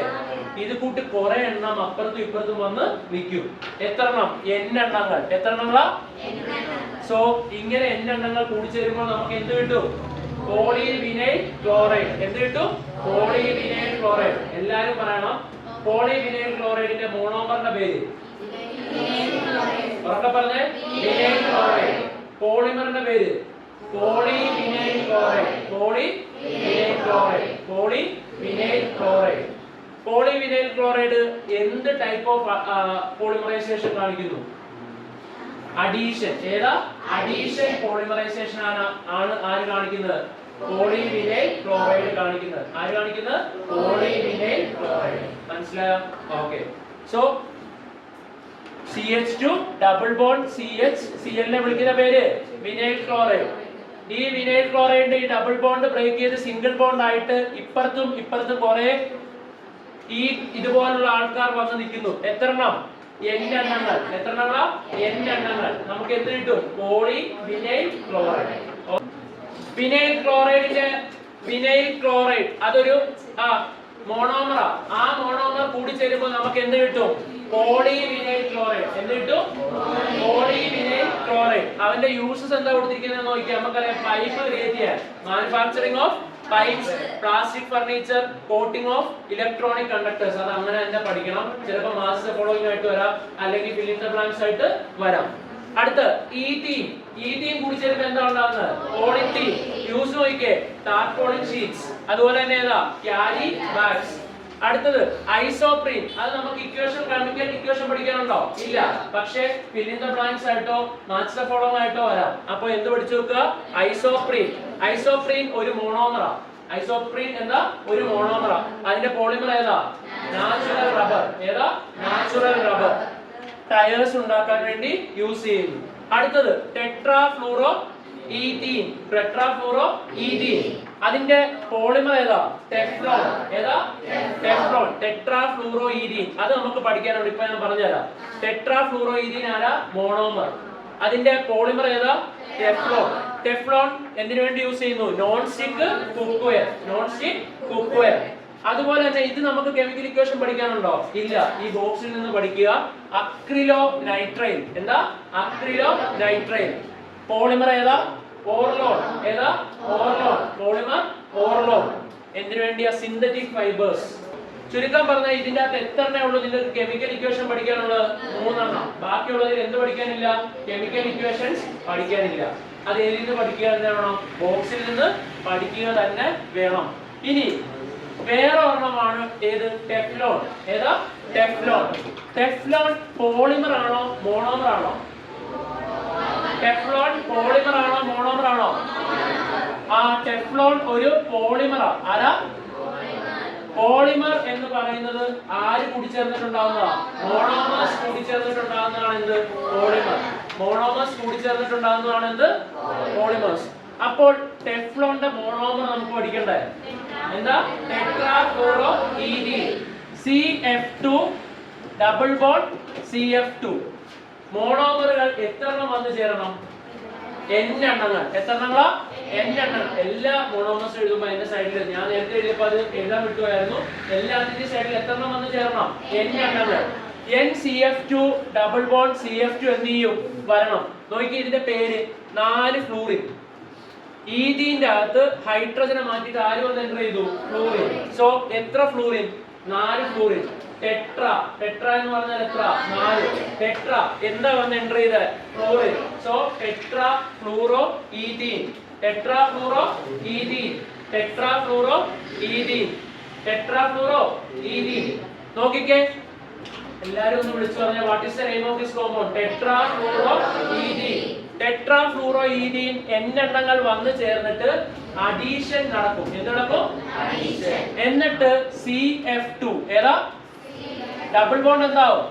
ഇത് കൂട്ടി കുറെ എണ്ണം അപ്പുറത്തും ഇപ്പുറത്തും വന്ന് നിൽക്കും. എത്ര എണ്ണം? N എണ്ണങ്ങൾ. എത്ര എണ്ണങ്ങളാ? സോ ഇങ്ങനെ N എണ്ണങ്ങൾ കൂടി ചേരുമ്പോൾ നമുക്ക് എന്ത് കിട്ടും? Poly vinyl chloride. എന്ത് കിട്ടും? Poly vinyl chloride. എല്ലാരും പറയണം, പോളി വിനൈൽ ക്ലോറൈഡിന്റെ മോണോമറിന്റെ പേര് ഉറക്കെ പറഞ്ഞേ. Vinyl chloride. പോളിമറിന്റെ പേര് poly vinyl chloride. Poly vinyl chloride. Poly vinyl chloride. Poly vinyl chloride എന്ത് ടൈപ്പ് ഓഫ് പോളിമറൈസേഷൻ കാണിക്കുന്നു? അഡീഷൻ. ഏതാ? അഡീഷൻ പോളിമറൈസേഷൻ ആണ് ആര് കാണിക്കുന്നത്? പോളി വിനൈൽ ക്ലോറൈഡ് കാണിക്കുന്നത്. ആര് കാണിക്കുന്നത്? Poly vinyl chloride. മനസ്സിലായോ? Okay. So CH2 double bond CHCl നെ വിളിക്കുന്ന പേര് വിനൈൽ ക്ലോറൈഡ്. ഈ വിനൈൽ ക്ലോറൈഡിന്റെ ഈ ഡബിൾ ബോണ്ട് ബ്രേക്ക് ചെയ്ത് സിംഗിൾ ബോണ്ട് ആയിട്ട് ഇപ്പുറത്തും കുറെ ഈ ഇതുപോലുള്ള ആൾക്കാർ വന്ന് നിൽക്കുന്നു. എത്ര എണ്ണം? N എണ്ണങ്ങൾ. എത്ര എണ്ണങ്ങളാ? N എണ്ണങ്ങൾ. നമുക്ക് എന്ത് കിട്ടും? Poly vinyl chloride. Vinyl chloride അതൊരു മോണോമറാ. ആ മോണോമർ കൂടി ചേരുമ്പോൾ നമുക്ക് എന്ത് കിട്ടും? Poly vinyl chloride. എന്ത് കിട്ടും? Poly vinyl chloride. അവന്റെ യൂസസ് എന്താ കൊടുത്തിരിക്കുന്നത് നോക്കിയാൽ നമുക്കറിയാം. പൈപ്പ് ക്രിയേറ്റ് ചെയ്യാൻ, manufacturing of pipes, plastic furniture, coating of electronic conductors. അത് അങ്ങനെ തന്നെ പഠിക്കണം. ചിലപ്പോൾ മാസ് ഫോളോയിങ് ആയിട്ട് വരാം, അല്ലെങ്കിൽ ഫിൽ ഇൻ ദ ബ്ലാങ്ക്സ് ആയിട്ട് വരാം. അടുത്ത ഈഥീൻ കൂടി ചേരുമ്പോൾ എന്താ ഉണ്ടാകുന്നത്? പോളിത്തീൻ. യൂസ് നോക്കിക്കേ, ടാർപോളിൻ ഷീറ്റ്സ്. അതുപോലെ തന്നെ ഏതാ? Carry bags. അടുത്തത് ഐസോപ്രീൻ. അത് നമുക്ക് കെമിക്കൽ ഇക്വേഷൻ പഠിക്കാനുണ്ടോ? ഇല്ല. പക്ഷേ ഫിൽ ഇൻ ദ ബ്ലാങ്ക്സ് ആയിട്ടോ മാച്ച് ദ ഫോളോയിങ് ആയിട്ടോ വരാം. അപ്പൊ എന്ത് പഠിച്ചു വെക്കുക? ഐസോപ്രീൻ ഒരു മോണോമറാ. ഐസോപ്രീൻ എന്താ? ഒരു മോണോമറാ. അതിന്റെ പോളിമർ ഏതാ? Natural rubber. ഏതാ? Natural rubber. ടയേഴ്സ് ഉണ്ടാക്കാൻ വേണ്ടി യൂസ് ചെയ്യുന്നു. അടുത്തത് ടെട്രാഫ്ലൂറോ ഈഥീൻ. അതിന്റെ പോളിമർ ഏതാ? ടെഫ്ലോൺ. ഏതാ? ടെഫ്ലോൺ. Tetrafluoro ethene. അത് നമുക്ക് പഠിക്കാനുണ്ട്. ഇപ്പൊ ഞാൻ പറഞ്ഞുതരാം. ടെട്രാഫ്ലൂറോ ഈഥീൻ ആരാ? മോണോമർ. അതിന്റെ പോളിമർ ഏതാ? ടെഫ്ലോൺ എന്തിനു വേണ്ടി യൂസ് ചെയ്യുന്നു? Non stick cookware. അതുപോലെ തന്നെ ഇത് നമുക്ക് കെമിക്കൽ ഇക്വേഷൻ പഠിക്കാനുണ്ടോ? ഇല്ല. ഈ ബോക്സിൽ നിന്ന് പഠിക്കുക. അക്രിലോ നൈട്രൈൽ. എന്താ? അക്രിലോ നൈട്രൈൽ. പോളിമർ ഏതാ? ഓർലോൺ. ഏതാ? ഓർലോൺ. പോളിമർ ഓർലോൺ. എന്തിനു വേണ്ടിയാ? Synthetic fibres. ചുരുക്കം പറഞ്ഞാൽ ഇതിന്റെ അകത്ത് എത്ര എണ്ണേ ഉള്ളൂ നിങ്ങൾക്ക് കെമിക്കൽ ഇക്വേഷൻ പഠിക്കാനുള്ളത്? 3 എണ്ണം. ബാക്കിയുള്ളതിൽ എന്ത് പഠിക്കാനില്ല? Chemical equations പഠിക്കാനില്ല. അത് ഏതിൽ നിന്ന് പഠിക്കുക തന്നെ വേണം? ബോക്സിൽ നിന്ന് പഠിക്കുക തന്നെ വേണം. ഇനി വേറെ ഒരെണ്ണമാണ് ഏത്? ടെഫ്ലോൺ. ഏതാ? ടെഫ്ലോൺ പോളിമർ ആണോ മോണോമർ ആണോ? ടെഫ്ലോൺ പോളിമർ ആണോ മോണോമർ ആണോ? ടെഫ്ലോൺ ഒരു പോളിമറാ. ആരാ? പോളിമർ എന്ന് പറയുന്നത് ആര് കൂടിച്ചേർന്നിട്ടുണ്ടാവുന്നതാ? മോണോമേഴ്സ് കൂടിച്ചേർന്നിട്ടുണ്ടാവുന്നതാണ് എന്ത്? പോളിമർ. മോണോമേഴ്സ് കൂടിച്ചേർന്നിട്ടുണ്ടാവുന്നതാണ് എന്ത്? പോളിമേഴ്സ്. അപ്പോൾ ടെഫ്ലോണിന്റെ മോണോമർ നമുക്ക് പഠിക്കണ്ടേ? എന്താ? Tetrafluoro ethene. CF2 double bond CF2. മോണോമറുകൾ എത്ര എണ്ണം വന്ന് ചേരണം? N എണ്ണങ്ങൾ. എത്ര എണ്ണങ്ങളാ? N എണ്ണങ്ങൾ. എല്ലാ മോണോമേഴ്സ് എഴുതുമ്പോൾ അതിന്റെ സൈഡിൽ ഞാൻ നേരത്തെ എഴുതിയപ്പോൾ അത് എഴുതാൻ വിട്ടുപോയായിരുന്നു. എല്ലാത്തിന്റെ സൈഡിൽ എത്ര എണ്ണം വന്ന് ചേരണം? N എണ്ണങ്ങൾ. NCF2 double bond CF2 എന്ത് ചെയ്യും വരണം. നോക്കി ഇതിന്റെ പേര് 4 ഫ്ലൂറിൻ. ഈഥീന്റെ അകത്ത് ഹൈഡ്രജനെ മാറ്റിയിട്ട് ആര് വന്ന് എൻ്റർ ചെയ്തു? ഫ്ലൂറിൻ. സോ എത്ര ഫ്ലൂറിൻ? 4 ഫ്ലൂറിൻ. ടെട്ര എന്ന് പറഞ്ഞാൽ എത്ര? 4. ടെട്ര എന്താ വന്ന് എൻ്റർ ചെയ്ത? Fluorine. So tetra fluoro ethene. Tetra fluoro ethene. Tetra fluoro ethene. Tetra fluoro ethene. നോക്കിക്കേ, എല്ലാരും ഒന്ന് വിളിച്ചു പറഞ്ഞ what is the name of this compound? Tetra fluoro ethene. Tetra fluoro ethene എണ്ണെണ്ണങ്ങൾ വന്നു ചേർന്നിട്ട് അഡീഷൻ നടക്കും. എന്ത് നടക്കും? അഡീഷൻ. എന്നിട്ട് CF2 ഏതാ? ഡബിൾ ബോണ്ട് എന്താവും?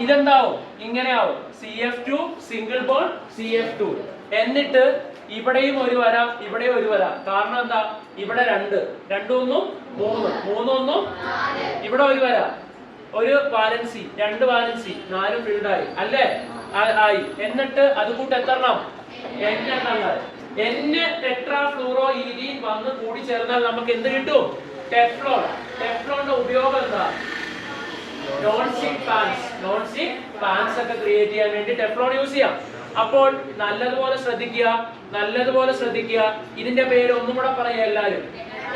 ഇതെന്താവും? ഇങ്ങനെ ആവും. CF2 single bond CF2. എന്നിട്ട് ഇവിടെയും ഒരു വര, ഇവിടെയും ഒരു വര. കാരണം എന്താ? ഇവിടെ 2 1 3 3 1 ഇവിടെ ഒരു വര, ഒരു വാലൻസി, 2 വാലൻസി, 4 ഫീൽഡ് ആയി അല്ലേ? ആയി. എന്നിട്ട് അത് കൂട്ട് എത്തണം N എണ്ണങ്ങൾ. N tetra fluoro ethene വന്ന് കൂടി ചേർന്നാൽ നമുക്ക് എന്ത് കിട്ടും? ടെഫ്ലോൺ. ടെഫ്ലോണിന്റെ ഉപയോഗം എന്താ? നോൺ സ്റ്റിക് പാൻസ് ഒക്കെ ക്രിയേറ്റ് ചെയ്യാൻ വേണ്ടി ടെഫ്ലോൺ യൂസ് ചെയ്യാം. അപ്പോൾ നല്ലതുപോലെ ശ്രദ്ധിക്കുക. ഇതിന്റെ പേര് ഒന്നും കൂടെ പറയാം എല്ലാരും.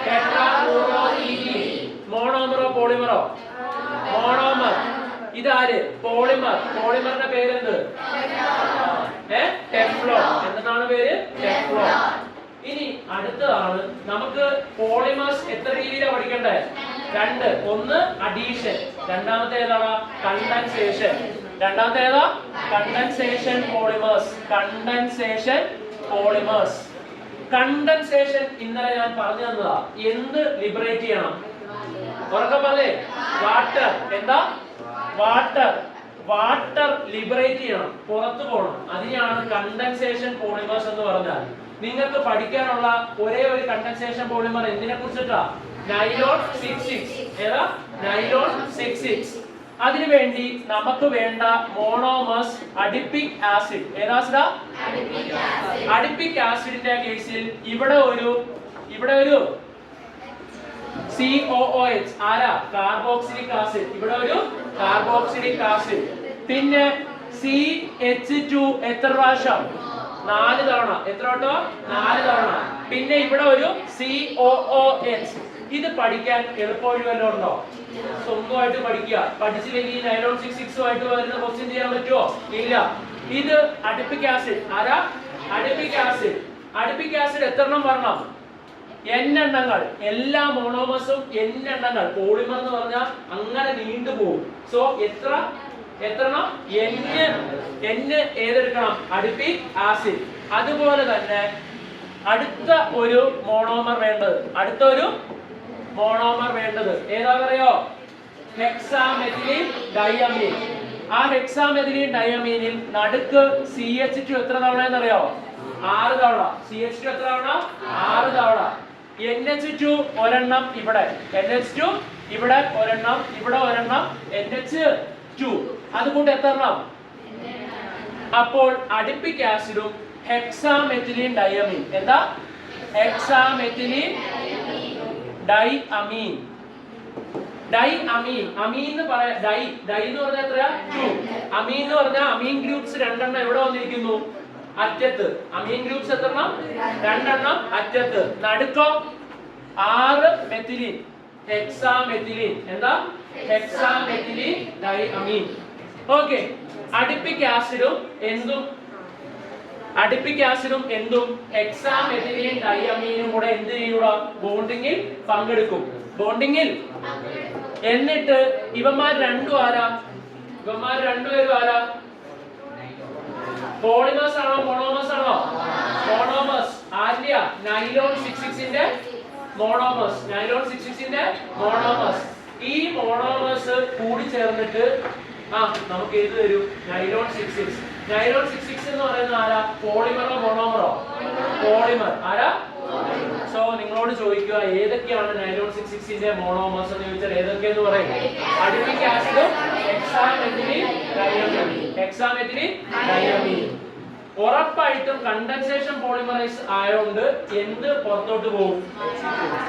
Tetra fluoro ethene. മോണോമറോ പോളിമറോ? മോണോമർ. ഇതാര്? പോളിമർ. പോളിമറിന്റെ പേരെന്ത്? ടെഫ്ലോൺ. എന്താണ് പേര്? ടെഫ്ലോൺ. ഇനി അടുത്തതാണ് നമുക്ക് പോളിമേഴ്സ് എത്ര രീതിയിലാണ് പഠിക്കണ്ടേ? 2. ഒന്ന് അഡീഷൻ, രണ്ടാമത്തെ ഏതാണ്? കണ്ടൻസേഷൻ. രണ്ടാമത്തെ ഏതാ? Condensation polymers. കണ്ടൻസേഷൻ ഇന്നലെ ഞാൻ പറഞ്ഞു തന്നതാ. എന്ത് ലിബറേറ്റ് ചെയ്യണം? ഉറക്കെ പറഞ്ഞേ. വാട്ടർ. എന്താ? വാട്ടർ ലിബറേറ്റ് ചെയ്യണം, പുറത്തു പോകണം. അതിനെയാണ് കണ്ടൻസേഷൻ പോളിമേഴ്സ് എന്ന് പറഞ്ഞാൽ. നിങ്ങൾക്ക് പഠിക്കാനുള്ള ഒരേ ഒരു കണ്ടൻസേഷൻ പോളിമർ എന്തിനെ കുറിച്ചിട്ടാ? നൈലോൺ 66. ഏതാ? നൈലോൺ 66. അതിനുവേണ്ടി നമുക്ക് വേണ്ട മോണോമേഴ്സ് അഡിപിക് ആസിഡ്. ഏതാ? അഡിപിക് ആസിഡിന്റെ കേസിൽ ഇവിടെ ഒരു COOH ആരാ? Carboxylic acid. ഇവിടെ ഒരു കാർബോക്സിലിക് ആസിഡ്. പിന്നെ CH2 എത്ര പ്രാവശ്യം? 4 തവണ. എത്ര വട്ടം? 4 തവണ. പിന്നെ ഇവിടെ ഒരു COOH. ഇത് പഠിക്കാൻ എളുപ്പവഴി വല്ലതും ഉണ്ടോ? സ്വന്തമായിട്ട് പഠിക്കുക. പഠിച്ചില്ലെങ്കിൽ നൈലോൺ 66 ആയിട്ട് വരുന്ന ക്വസ്റ്റ്യൻ ചെയ്യാൻ പറ്റുമോ? ഇല്ല. ഇത് അഡിപിക് ആസിഡ്. ആരാ? അഡിപിക് ആസിഡ് എത്ര എണ്ണം വരണം? N എണ്ണങ്ങൾ. എല്ലാ മോണോമേഴ്സും N എണ്ണങ്ങൾ. പോളിമർ എന്ന് പറഞ്ഞാൽ അങ്ങനെ നീണ്ടുപോകും. സോ എത്ര എണ്ണം? N ഏതെടുക്കണം? Adipic acid. അതുപോലെ തന്നെ അടുത്ത ഒരു മോണോമർ വേണ്ടത് ഏതാണെന്നറിയോ? ഹെക്സാമെഥിലീൻ ഡയമീൻ. ആ ഹെക്സാമെഥിലീൻ ഡയമീനിൽ നടുക്ക് CH2 എത്ര തവണ എന്നറിയോ? 6 തവണ. CH2 എത്ര തവണ? 6 തവണ. NH2 ഒരെണ്ണം ഇവിടെ, NH2 ഇവിടെ ഒരെണ്ണം, ഇവിടെ ഒരെണ്ണം, NH2. അതുകൊണ്ട് എത്ര എണ്ണം? അപ്പോൾ അഡിപിക് ആസിഡും ഹെക്സാമെഥിലീൻ ഡയമീൻ. എന്താ? ഹെക്സാമെഥിലീൻ ഡൈഅമീൻ. അമീൻ എന്ന് പറയാ. ഡൈ എന്ന് പറഞ്ഞാൽ എത്രയാ? 2. അമീൻ എന്ന് പറഞ്ഞാൽ അമീൻ ഗ്രൂപ്പ്സ് 2 എണ്ണം എവിടെ വന്നിരിക്കുന്നു? അറ്റത്ത്. അമീൻ ഗ്രൂപ്പ്സ് എത്ര എണ്ണം? 2 എണ്ണം അറ്റത്ത്. നടുക്കോ 6 മെഥിലീൻ. ഹെക്സാമെഥിലീൻ. എന്താ? ഹെക്സാമെഥിലീൻ ഡൈഅമീൻ. ഓക്കേ. അഡിപിക് ആസിഡും ഹെക്സാമെഥിലീൻ ഡൈഅമീനും കൂടെ എന്ത് ചെയ്യൂട? ബോണ്ടിങ്ങിൽ പങ്കെടുക്കും. എന്നിട്ട് ഇവന്മാർ രണ്ടുപേരും ആരാ? പോളിമേഴ്സ് ആണോ മോണോമേഴ്സ് ആണോ? മോണോമേഴ്സ്. ആര്യ? നൈലോൺ 66ന്റെ മോണോമേഴ്സ്. ഈ മോണോമേഴ്സ് കൂടി ചേർന്നിട്ട് നമുക്ക് ഏത് തരും? നൈലോൺ 66. നൈലോൺ 66 എന്ന് പറയുന്നത് ആരാ? പോളിമറോ മോണോമറോ? പോളിമർ. ആരാ? സോ നിങ്ങളോട് ചോദിക്കുക, ഏതൊക്കെയാണ് നൈലോൺ 66ന്റെ മോണോമേഴ്സ് എന്ന് ചോദിച്ചാൽ ഏതൊക്കെയെന്ന് പറയും? അഡിപിക് ആസിഡും ഹെക്സാമെഥിലീൻ ഡൈഅമീൻ. ഉറപ്പായിട്ടും കണ്ടൻസേഷൻ പോളിമറൈസ് ആയതുകൊണ്ട് എന്ത് പുറത്തോട്ട് പോകും?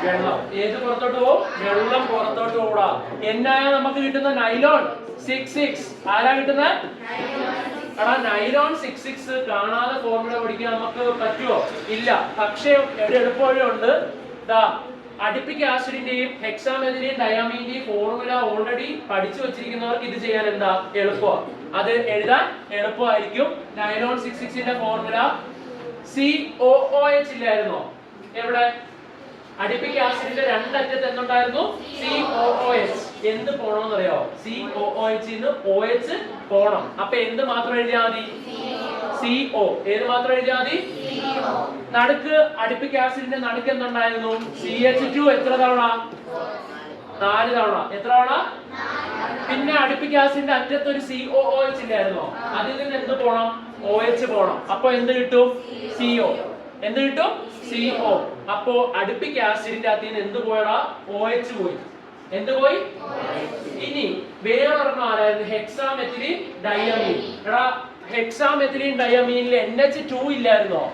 വെള്ളം. ഏത് പുറത്തോട്ട് പോകും? വെള്ളം പുറത്തോട്ട് പോകൂടാ. എന്നായ നമുക്ക് കിട്ടുന്ന നൈലോൺ 66. ആരാ കിട്ടുന്നത്? എടാ നൈലോൺ 66 കാണാതെ ഫോർമുല പഠിക്കാൻ നമുക്ക് പറ്റുമോ? ഇല്ല. പക്ഷേ ഒരു എളുപ്പവഴിയുണ്ട്. അഡിപ്പിക് ആസിഡിന്റെയും ഹെക്സാമെഥിലിൻ ഡയാമീന്റെയും ഫോർമുല ഓൾറെഡി പഠിച്ചു വെച്ചിരിക്കുന്നവർക്ക് ഇത് ചെയ്യാൻ എന്താ എളുപ്പമാണ്. അത് എഴുതാൻ എളുപ്പമായിരിക്കും. നൈലോൺ 66ന്റെ ഫോർമുല COOH ഇല്ലായിരുന്നോ? എവിടെ? അഡിപ്പിക് ആസിഡിന്റെ രണ്ടറ്റത്ത് എന്തുണ്ടായിരുന്നു? COOH. എന്ത് പോണമെന്ന് അറിയോ? COOH ന്ന് OH പോണം. അപ്പൊ എന്ത് മാത്രം എഴുതിയാൽ മതി? CO. ഏത് മാത്രം എഴുതിയാൽ മതി? നടുക്ക് അഡിപ്പിക് ആസിഡിന്റെ നടുക്ക് എന്തുണ്ടായിരുന്നു? CH2 എത്ര തവണ? 4 തവണ. എത്ര തവണ? പിന്നെ അഡിപ്പിക് ആസിഡിന്റെ അറ്റത്ത് ഒരു COOH ഇല്ലായിരുന്നോ? അതിൽ നിന്ന് എന്ത് പോണം? OH പോണം. അപ്പൊ എന്ത് കിട്ടും? CO. എന്ത് കിട്ടും? CO. അപ്പോ അഡിപ്പിക് ആസിഡിന്റെ അകത്ത് നിന്ന് എന്ത് പോയടാ? OH പോയി. എന്ത് പോയി? ഇനി വേറൊരെണ്ണം ആരായിരുന്നു? ഹെക്സാമെഥിലിൻ ഡയമീൻ. എടാ ഹെക്സാമെഥിലിൻ ഡയമീനിൽ NH2 ഇല്ലായിരുന്നോ?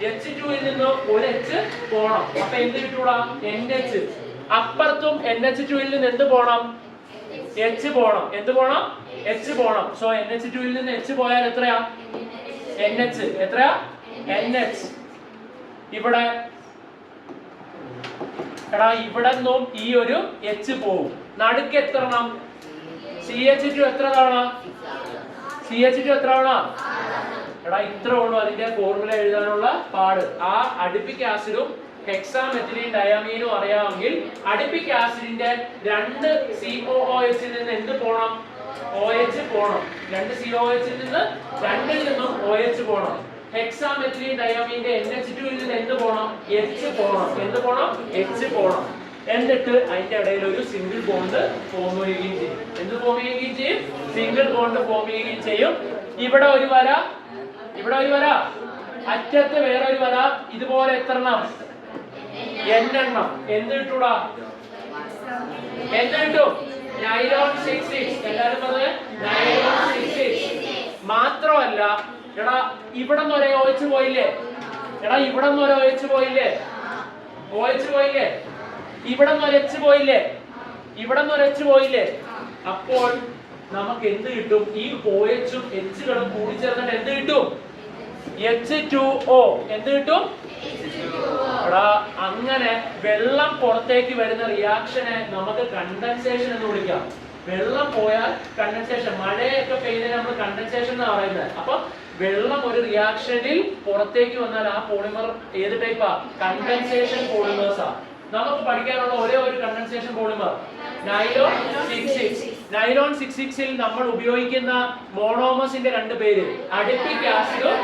H2 ൽ നിന്ന് ഒരു H പോണം. അപ്പൊ എന്ത് കിട്ടൂടാ? NH. അപ്പുറത്തും NH2 ൽ നിന്ന് എന്ത് പോണം? H പോണം. എന്ത് പോണം? H പോണം. സോ NH2 ൽ നിന്ന് H പോയാൽ എത്രയാ? NH. എത്രയാ? NH. ഇവിടെ എടാ ഇവിടെ നിന്നും ഈ ഒരു H പോവും. നടുക്ക് എത്ര എണ്ണം? CH2 എത്ര തവണ? CH2 എത്ര തവണ? എടാ ഇത്ര ഉള്ളൂ അതിന്റെ ഫോർമുല എഴുതാനുള്ള പാട്. ആ അഡിപ്പിക് ആസിഡും ഹെക്സാമെഥിലിൻ ഡയമീനും അറിയാമെങ്കിൽ അഡിപ്പിക് ആസിഡിന്റെ രണ്ട് COOH ൽ നിന്ന് എന്ത് പോണം? OH പോണം. രണ്ട് COOH ൽ നിന്ന് രണ്ടിൽ നിന്നും OH പോണം. ഹെക്സാമെഥിലിൻ ഡയമീന്റെ NH2 ൽ നിന്ന് എന്ത് പോണം? H പോണം. എന്ത് പോണം? H പോണം. എന്നിട്ട് അതിന്റെ ഇടയിൽ ഒരു സിംഗിൾ ബോണ്ട് ഫോം ചെയ്യുകയും ചെയ്യും. എന്ത് ഫോം ചെയ്യുകയും ചെയ്യും? സിംഗിൾ ബോണ്ട് ഫോം ചെയ്യുകയും ചെയ്യും. ഇവിടെ ഒരു വര, ഇവിടെ ഒരു വര, അറ്റത്ത് വേറൊരു വര. ഇതുപോലെ എത്ര എണ്ണം? N എണ്ണം. എന്ത് കിട്ടൂടാ? എന്ത് കിട്ടും? നൈലോൺ 66. എല്ലാരും പറഞ്ഞേ നൈലോൺ 66. മാത്രമല്ല എടാ ഇവിടെ നിന്ന് ഒരേ OH പോയില്ലേ? എടാ ഇവിടെ നിന്ന് ഒരു OH പോയില്ലേ? OH പോയില്ലേ? ഇവിടെ നിന്ന് ഒരു H പോയില്ലേ? ഇവിടെ നിന്ന് ഒരു H പോയില്ലേ? അപ്പോൾ നമുക്ക് എന്ത് കിട്ടും? ഈ OH ഉം H കളും കൂടി ചേർന്നിട്ട് എന്ത് കിട്ടും? H2O. എന്ത് കിട്ടും? എടാ അങ്ങനെ വെള്ളം പുറത്തേക്ക് വരുന്ന റിയാക്ഷനെ നമുക്ക് കണ്ടൻസേഷൻ എന്ന് വിളിക്കാം. വെള്ളം പോയാൽ കണ്ടൻസേഷൻ. മഴയൊക്കെ പെയ്യുന്നതിന് നമ്മൾ കണ്ടൻസേഷൻ എന്നാണ് പറയുന്നത്. അപ്പൊ വെള്ളം ഒരു റിയാക്ഷനിൽ പുറത്തേക്ക് വന്നാൽ ആ പോളിമർ ഏത് ടൈപ്പാ? കണ്ടൻസേഷൻ പോളിമേഴ്സാ. നമുക്ക് പഠിക്കാനുള്ള ഒരേ ഒരു കണ്ടൻസേഷൻ പോളിമർ നൈലോൺ 66. നൈലോൺ 66ൽ നമ്മൾ ഉപയോഗിക്കുന്ന മോണോമേഴ്സിന്റെ രണ്ട് പേര് അഡിപ്പിക് ആസിഡും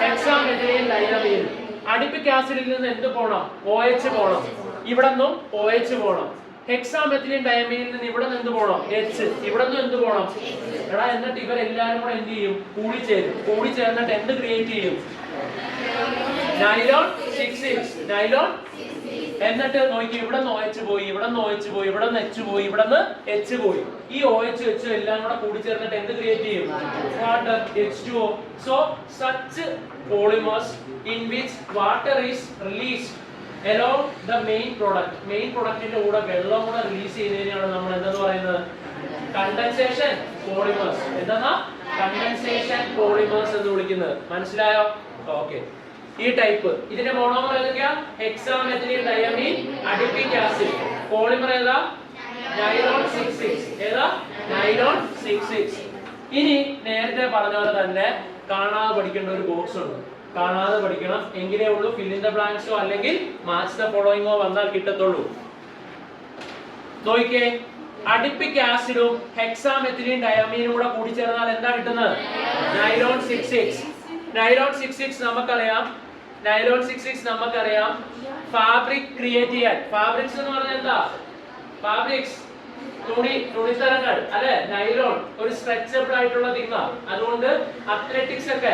ഹെക്സാമെഥിലിൻ ഡയമീനും. അഡിപ്പിക് ആസിഡിൽ നിന്ന് എന്ത് പോണം? OH പോണം. ഇവിടെ നിന്നും OH പോണം. ഹെക്സാമെഥിലിൻ ഡയമീനിൽ നിന്ന് ഇവിടെ നിന്ന് എന്ത് പോണം? H. ഇവിടെ നിന്ന് എന്ത് പോണം? എടാ എന്നിട്ട് ഇവരെല്ലാരും കൂടെ എന്ത് ചെയ്യും? കൂടിച്ചേരും. കൂടിച്ചേർന്നിട്ട് എന്ത് ക്രിയേറ്റ് ചെയ്യും? നൈലോൺ 66. നൈലോൺ. എന്നിട്ട് നോക്കി ഇവിടെ നിന്ന് OH പോയി, ഇവിടെ നിന്ന് OH പോയി, ഇവിടെ നിന്ന് H പോയി, ഇവിടെ നിന്ന് H പോയി. ഈ OH H എല്ലാം കൂടെ കൂടിച്ചേർന്നിട്ട് എന്ത് ക്രിയേറ്റ് ചെയ്യും? Water, H2O. So such polymers in which water is released along the main product. Main productന്റെ കൂടെ വെള്ളം കൂടെ റിലീസ് ചെയ്യുന്നതിനാണ് നമ്മൾ എന്തെന്ന് പറയുന്നത്? Condensation polymers. എന്താണ്? കണ്ടൻസേഷൻ പോളിമേഴ്സ് എന്ന് വിളിക്കുന്നത്. മനസ്സിലായോ? ഓക്കെ. ഈ ടൈപ്പ് ഇതിന്റെ മോണോമർ ഏതൊക്കെയാ? ഹെക്സാമെഥിലിൻ ഡയമീൻ, അഡിപ്പിക് ആസിഡ്. പോളിമർ ഏതാ? നൈലോൺ 66. ഏതാ? നൈലോൺ 66. ഇനി നേരത്തെ പറഞ്ഞ പോലെ തന്നെ കാണാതെ പഠിക്കേണ്ട ഒരു ബോക്സ് ഉണ്ട്. കാണാതെ പഠിക്കണം. എങ്കിലേ ഉള്ളൂ ഫിൽ ഇൻ ദ ബ്ലാങ്ക്സോ അല്ലെങ്കിൽ മാച്ച് ദ ഫോളോയിങ്ങോ വന്നാൽ കിട്ടത്തുള്ളൂ. നോക്കിക്കേ, അഡിപ്പിക് ആസിഡും ഹെക്സാമെഥിലിൻ ഡയമീനും കൂടെ കൂടിച്ചേർന്നാൽ എന്താ കിട്ടുന്നത്? നൈലോൺ 66. നൈലോൺ 66 നമുക്കറിയാം. നൈലോൺ 66 നമുക്കറിയാം ഫാബ്രിക് ക്രിയേറ്റ് ചെയ്യാൻ. ഫാബ്രിക്സ് എന്ന് പറഞ്ഞാൽ എന്താ? ഫാബ്രിക്സ് തുണിത്തരങ്ങൾ അല്ലെ? നൈലോൺ ഒരു സ്ട്രെച്ചബിൾ ആയിട്ടുള്ള തിങ്ങ. അതുകൊണ്ട് അത്ലറ്റിക്സ് ഒക്കെ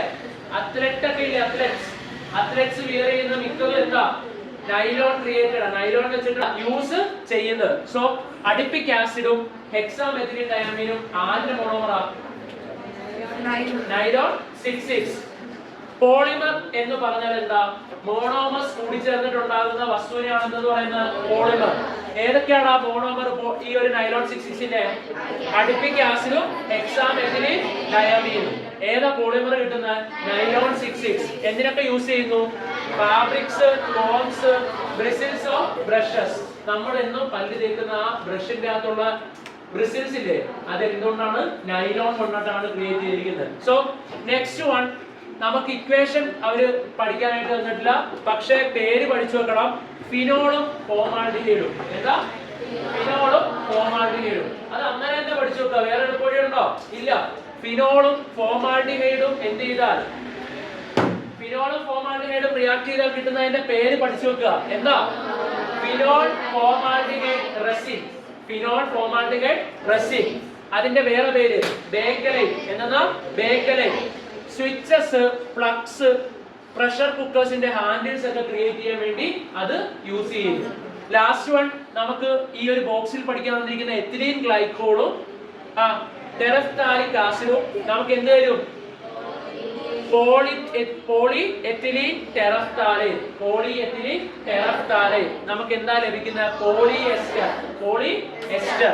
ഇല്ലേ? അത്ലറ്റ്സ് വിയർ ചെയ്യുന്ന മിക്കതും എന്താ? നൈലോൺ ക്രിയേറ്റഡ് ആണ്. നൈലോൺ വെച്ചിട്ട് യൂസ് ചെയ്യുന്നത്. സോ അഡിപ്പിക് ആസിഡും ഹെക്സാമെഥിലിൻ ഡയമീനും ആരുടെ മോണോമറാ? നൈലോൺ 66. പോളിമർ എന്ന് പറഞ്ഞാൽ എന്താ? മോണോമേഴ്സ് കൂടിച്ചേർന്നിട്ടുണ്ടാകുന്ന വസ്തുവിനെയാണ് എന്തെന്ന് പറയുന്നത്? പോളിമർ. ഏതൊക്കെയാണ് ആ മോണോമർ? ഈ ഒരു നൈലോൺ 66ന്റെ അഡിപ്പിക് ആസിഡും ഹെക്സാമെഥിലീൻ ഡയമീനും. ഏതാ പോളിമർ കിട്ടുന്നത്? നൈലോൺ 66. എന്തിനൊക്കെ യൂസ് ചെയ്യുന്നു? Fabrics, coms, bristles of brushes. നമ്മൾ എന്നും പല്ല് തേക്കുന്ന ആ ബ്രഷിന്റെ അകത്തുള്ള ബ്രിസിൽസ് ഇല്ലേ, അത് എന്തുകൊണ്ടാണ്? നൈലോൺ കൊണ്ടിട്ടാണ് ക്രിയേറ്റ് ചെയ്തിരിക്കുന്നത്. സോ നെക്സ്റ്റ് വൺ, നമുക്ക് ഇക്വേഷൻ അവര് പഠിക്കാനായിട്ട് തന്നിട്ടില്ല, പക്ഷേ പേര് പഠിച്ചു വെക്കണം. ഫിനോളും ഫോമാൽഡിഹൈഡും. എന്താ? ഫിനോളും ഫോമാൽഡിഹൈഡും. അത് അങ്ങനെ തന്നെ പഠിച്ചു വെക്കുക. വേറെ എളുപ്പവഴിയുണ്ടോ? ഇല്ല. ഫിനോളും ഫോമാൽഡിഹൈഡും എന്ത് ചെയ്താൽ, ഫിനോളും ഫോമാൽഡിഹൈഡും റിയാക്ട് ചെയ്താൽ കിട്ടുന്നതിന്റെ പേര് പഠിച്ചു വെക്കുക. എന്താ? Phenol formaldehyde resin. Phenol formaldehyde resin. അതിന്റെ വേറെ പേര് ബേക്കലൈറ്റ്. എന്താ? ബേക്കലൈറ്റ്. സ്വിച്ചസ്, പ്ലഗ്സ്, പ്രഷർ കുക്കേഴ്സിന്റെ ഹാൻഡിൽസ് ഒക്കെ ക്രിയേറ്റ് ചെയ്യാൻ വേണ്ടി അത് യൂസ് ചെയ്യുന്നു. ലാസ്റ്റ് വൺ, നമുക്ക് ഈ ഒരു ബോക്സിൽ പഠിക്കാൻ വന്നിരിക്കുന്ന എത്തിലീൻ ഗ്ലൈക്കോളും ടെറഫ്താലിക് ആസിഡും നമുക്ക് എന്ത് തരും? Poly ethylene terephthalate. Poly ethylene terephthalate നമുക്ക് എന്താ ലഭിക്കുന്നത്? Poly ester. Poly ester.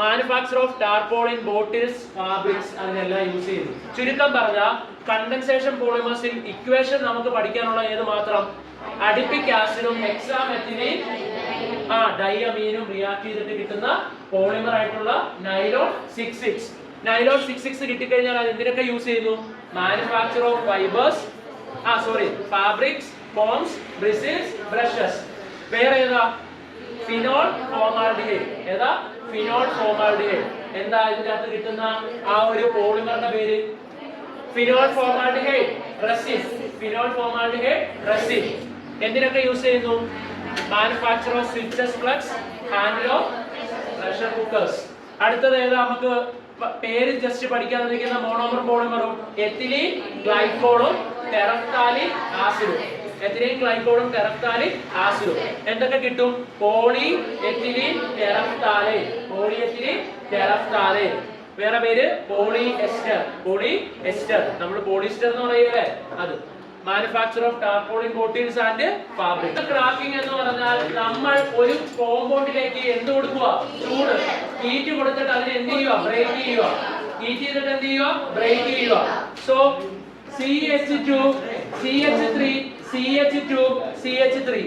Manufacture of tarpaulin, bottles, fabrics, അതിനെല്ലാം യൂസ് ചെയ്യുന്നു. ചുരുക്കം പറഞ്ഞാൽ കണ്ടൻസേഷൻ പോളിമേഴ്സിൽ ഇക്വേഷൻ നമുക്ക് പഠിക്കാനുള്ള ഏത് മാത്രം? അഡിപ്പിക് ആസിഡും ഹെക്സാമെഥിലീൻ ഡയമീനും റിയാക്ട് ചെയ്തിട്ട് കിട്ടുന്ന പോളിമർ ആയിട്ടുള്ള നൈലോൺ 66. നൈലോൺ 66 കിട്ടിക്കഴിഞ്ഞാൽ അത് എന്തിനൊക്കെ യൂസ് ചെയ്യുന്നു? Manufacture of fibres, fabrics, foams, bristles, brushes. വേറെ ഏതാ? Phenol formaldehyde. ഏതാ? Phenol formaldehyde. എന്താ ഇതിന്റെ അകത്ത് കിട്ടുന്ന ആ ഒരു പോളിമറിന്റെ പേര്? Phenol formaldehyde resin. Phenol formaldehyde resin. എന്തിനൊക്കെ യൂസ് ചെയ്യുന്നു? Manufacture of switches, plugs, handle of pressure cookers. അടുത്തത് ഏതാ? നമുക്ക് പേര് ജസ്റ്റ് പഠിക്കാതിരിക്കുന്ന മോണോമർ പോളിമറും എത്തിലീൻ ഗ്ലൈക്കോളും ടെറഫ്താലിക് ആസിഡും. എത്തിലീൻ ഗ്ലൈക്കോളും ടെറഫ്താലിക് ആസിഡും എന്തൊക്കെ കിട്ടും? Poly ethylene terephthalate. Poly ethylene terephthalate. വേറെ പേര് പോളി എസ്റ്റർ. Poly ester. നമ്മൾ പോളിസ്റ്റർ എന്ന് പറയുകയല്ലേ, അത്. Manufacture of tarpaulin, bottles and fabric. Cracking എന്ന് പറഞ്ഞാൽ നമ്മൾ ഒരു കോമ്പൗണ്ടിലേക്ക് എന്ത് കൊടുക്കുക? ചൂട്. ഹീറ്റ് കൊടുത്തിട്ട് അതിനെ എന്ത് ചെയ്യുക? ബ്രേക്ക് ചെയ്യുക. ഹീറ്റ് ചെയ്തിട്ട് എന്ത് ചെയ്യുക? ബ്രേക്ക് ചെയ്യുക. So CH2, CH3, CH2, CH3,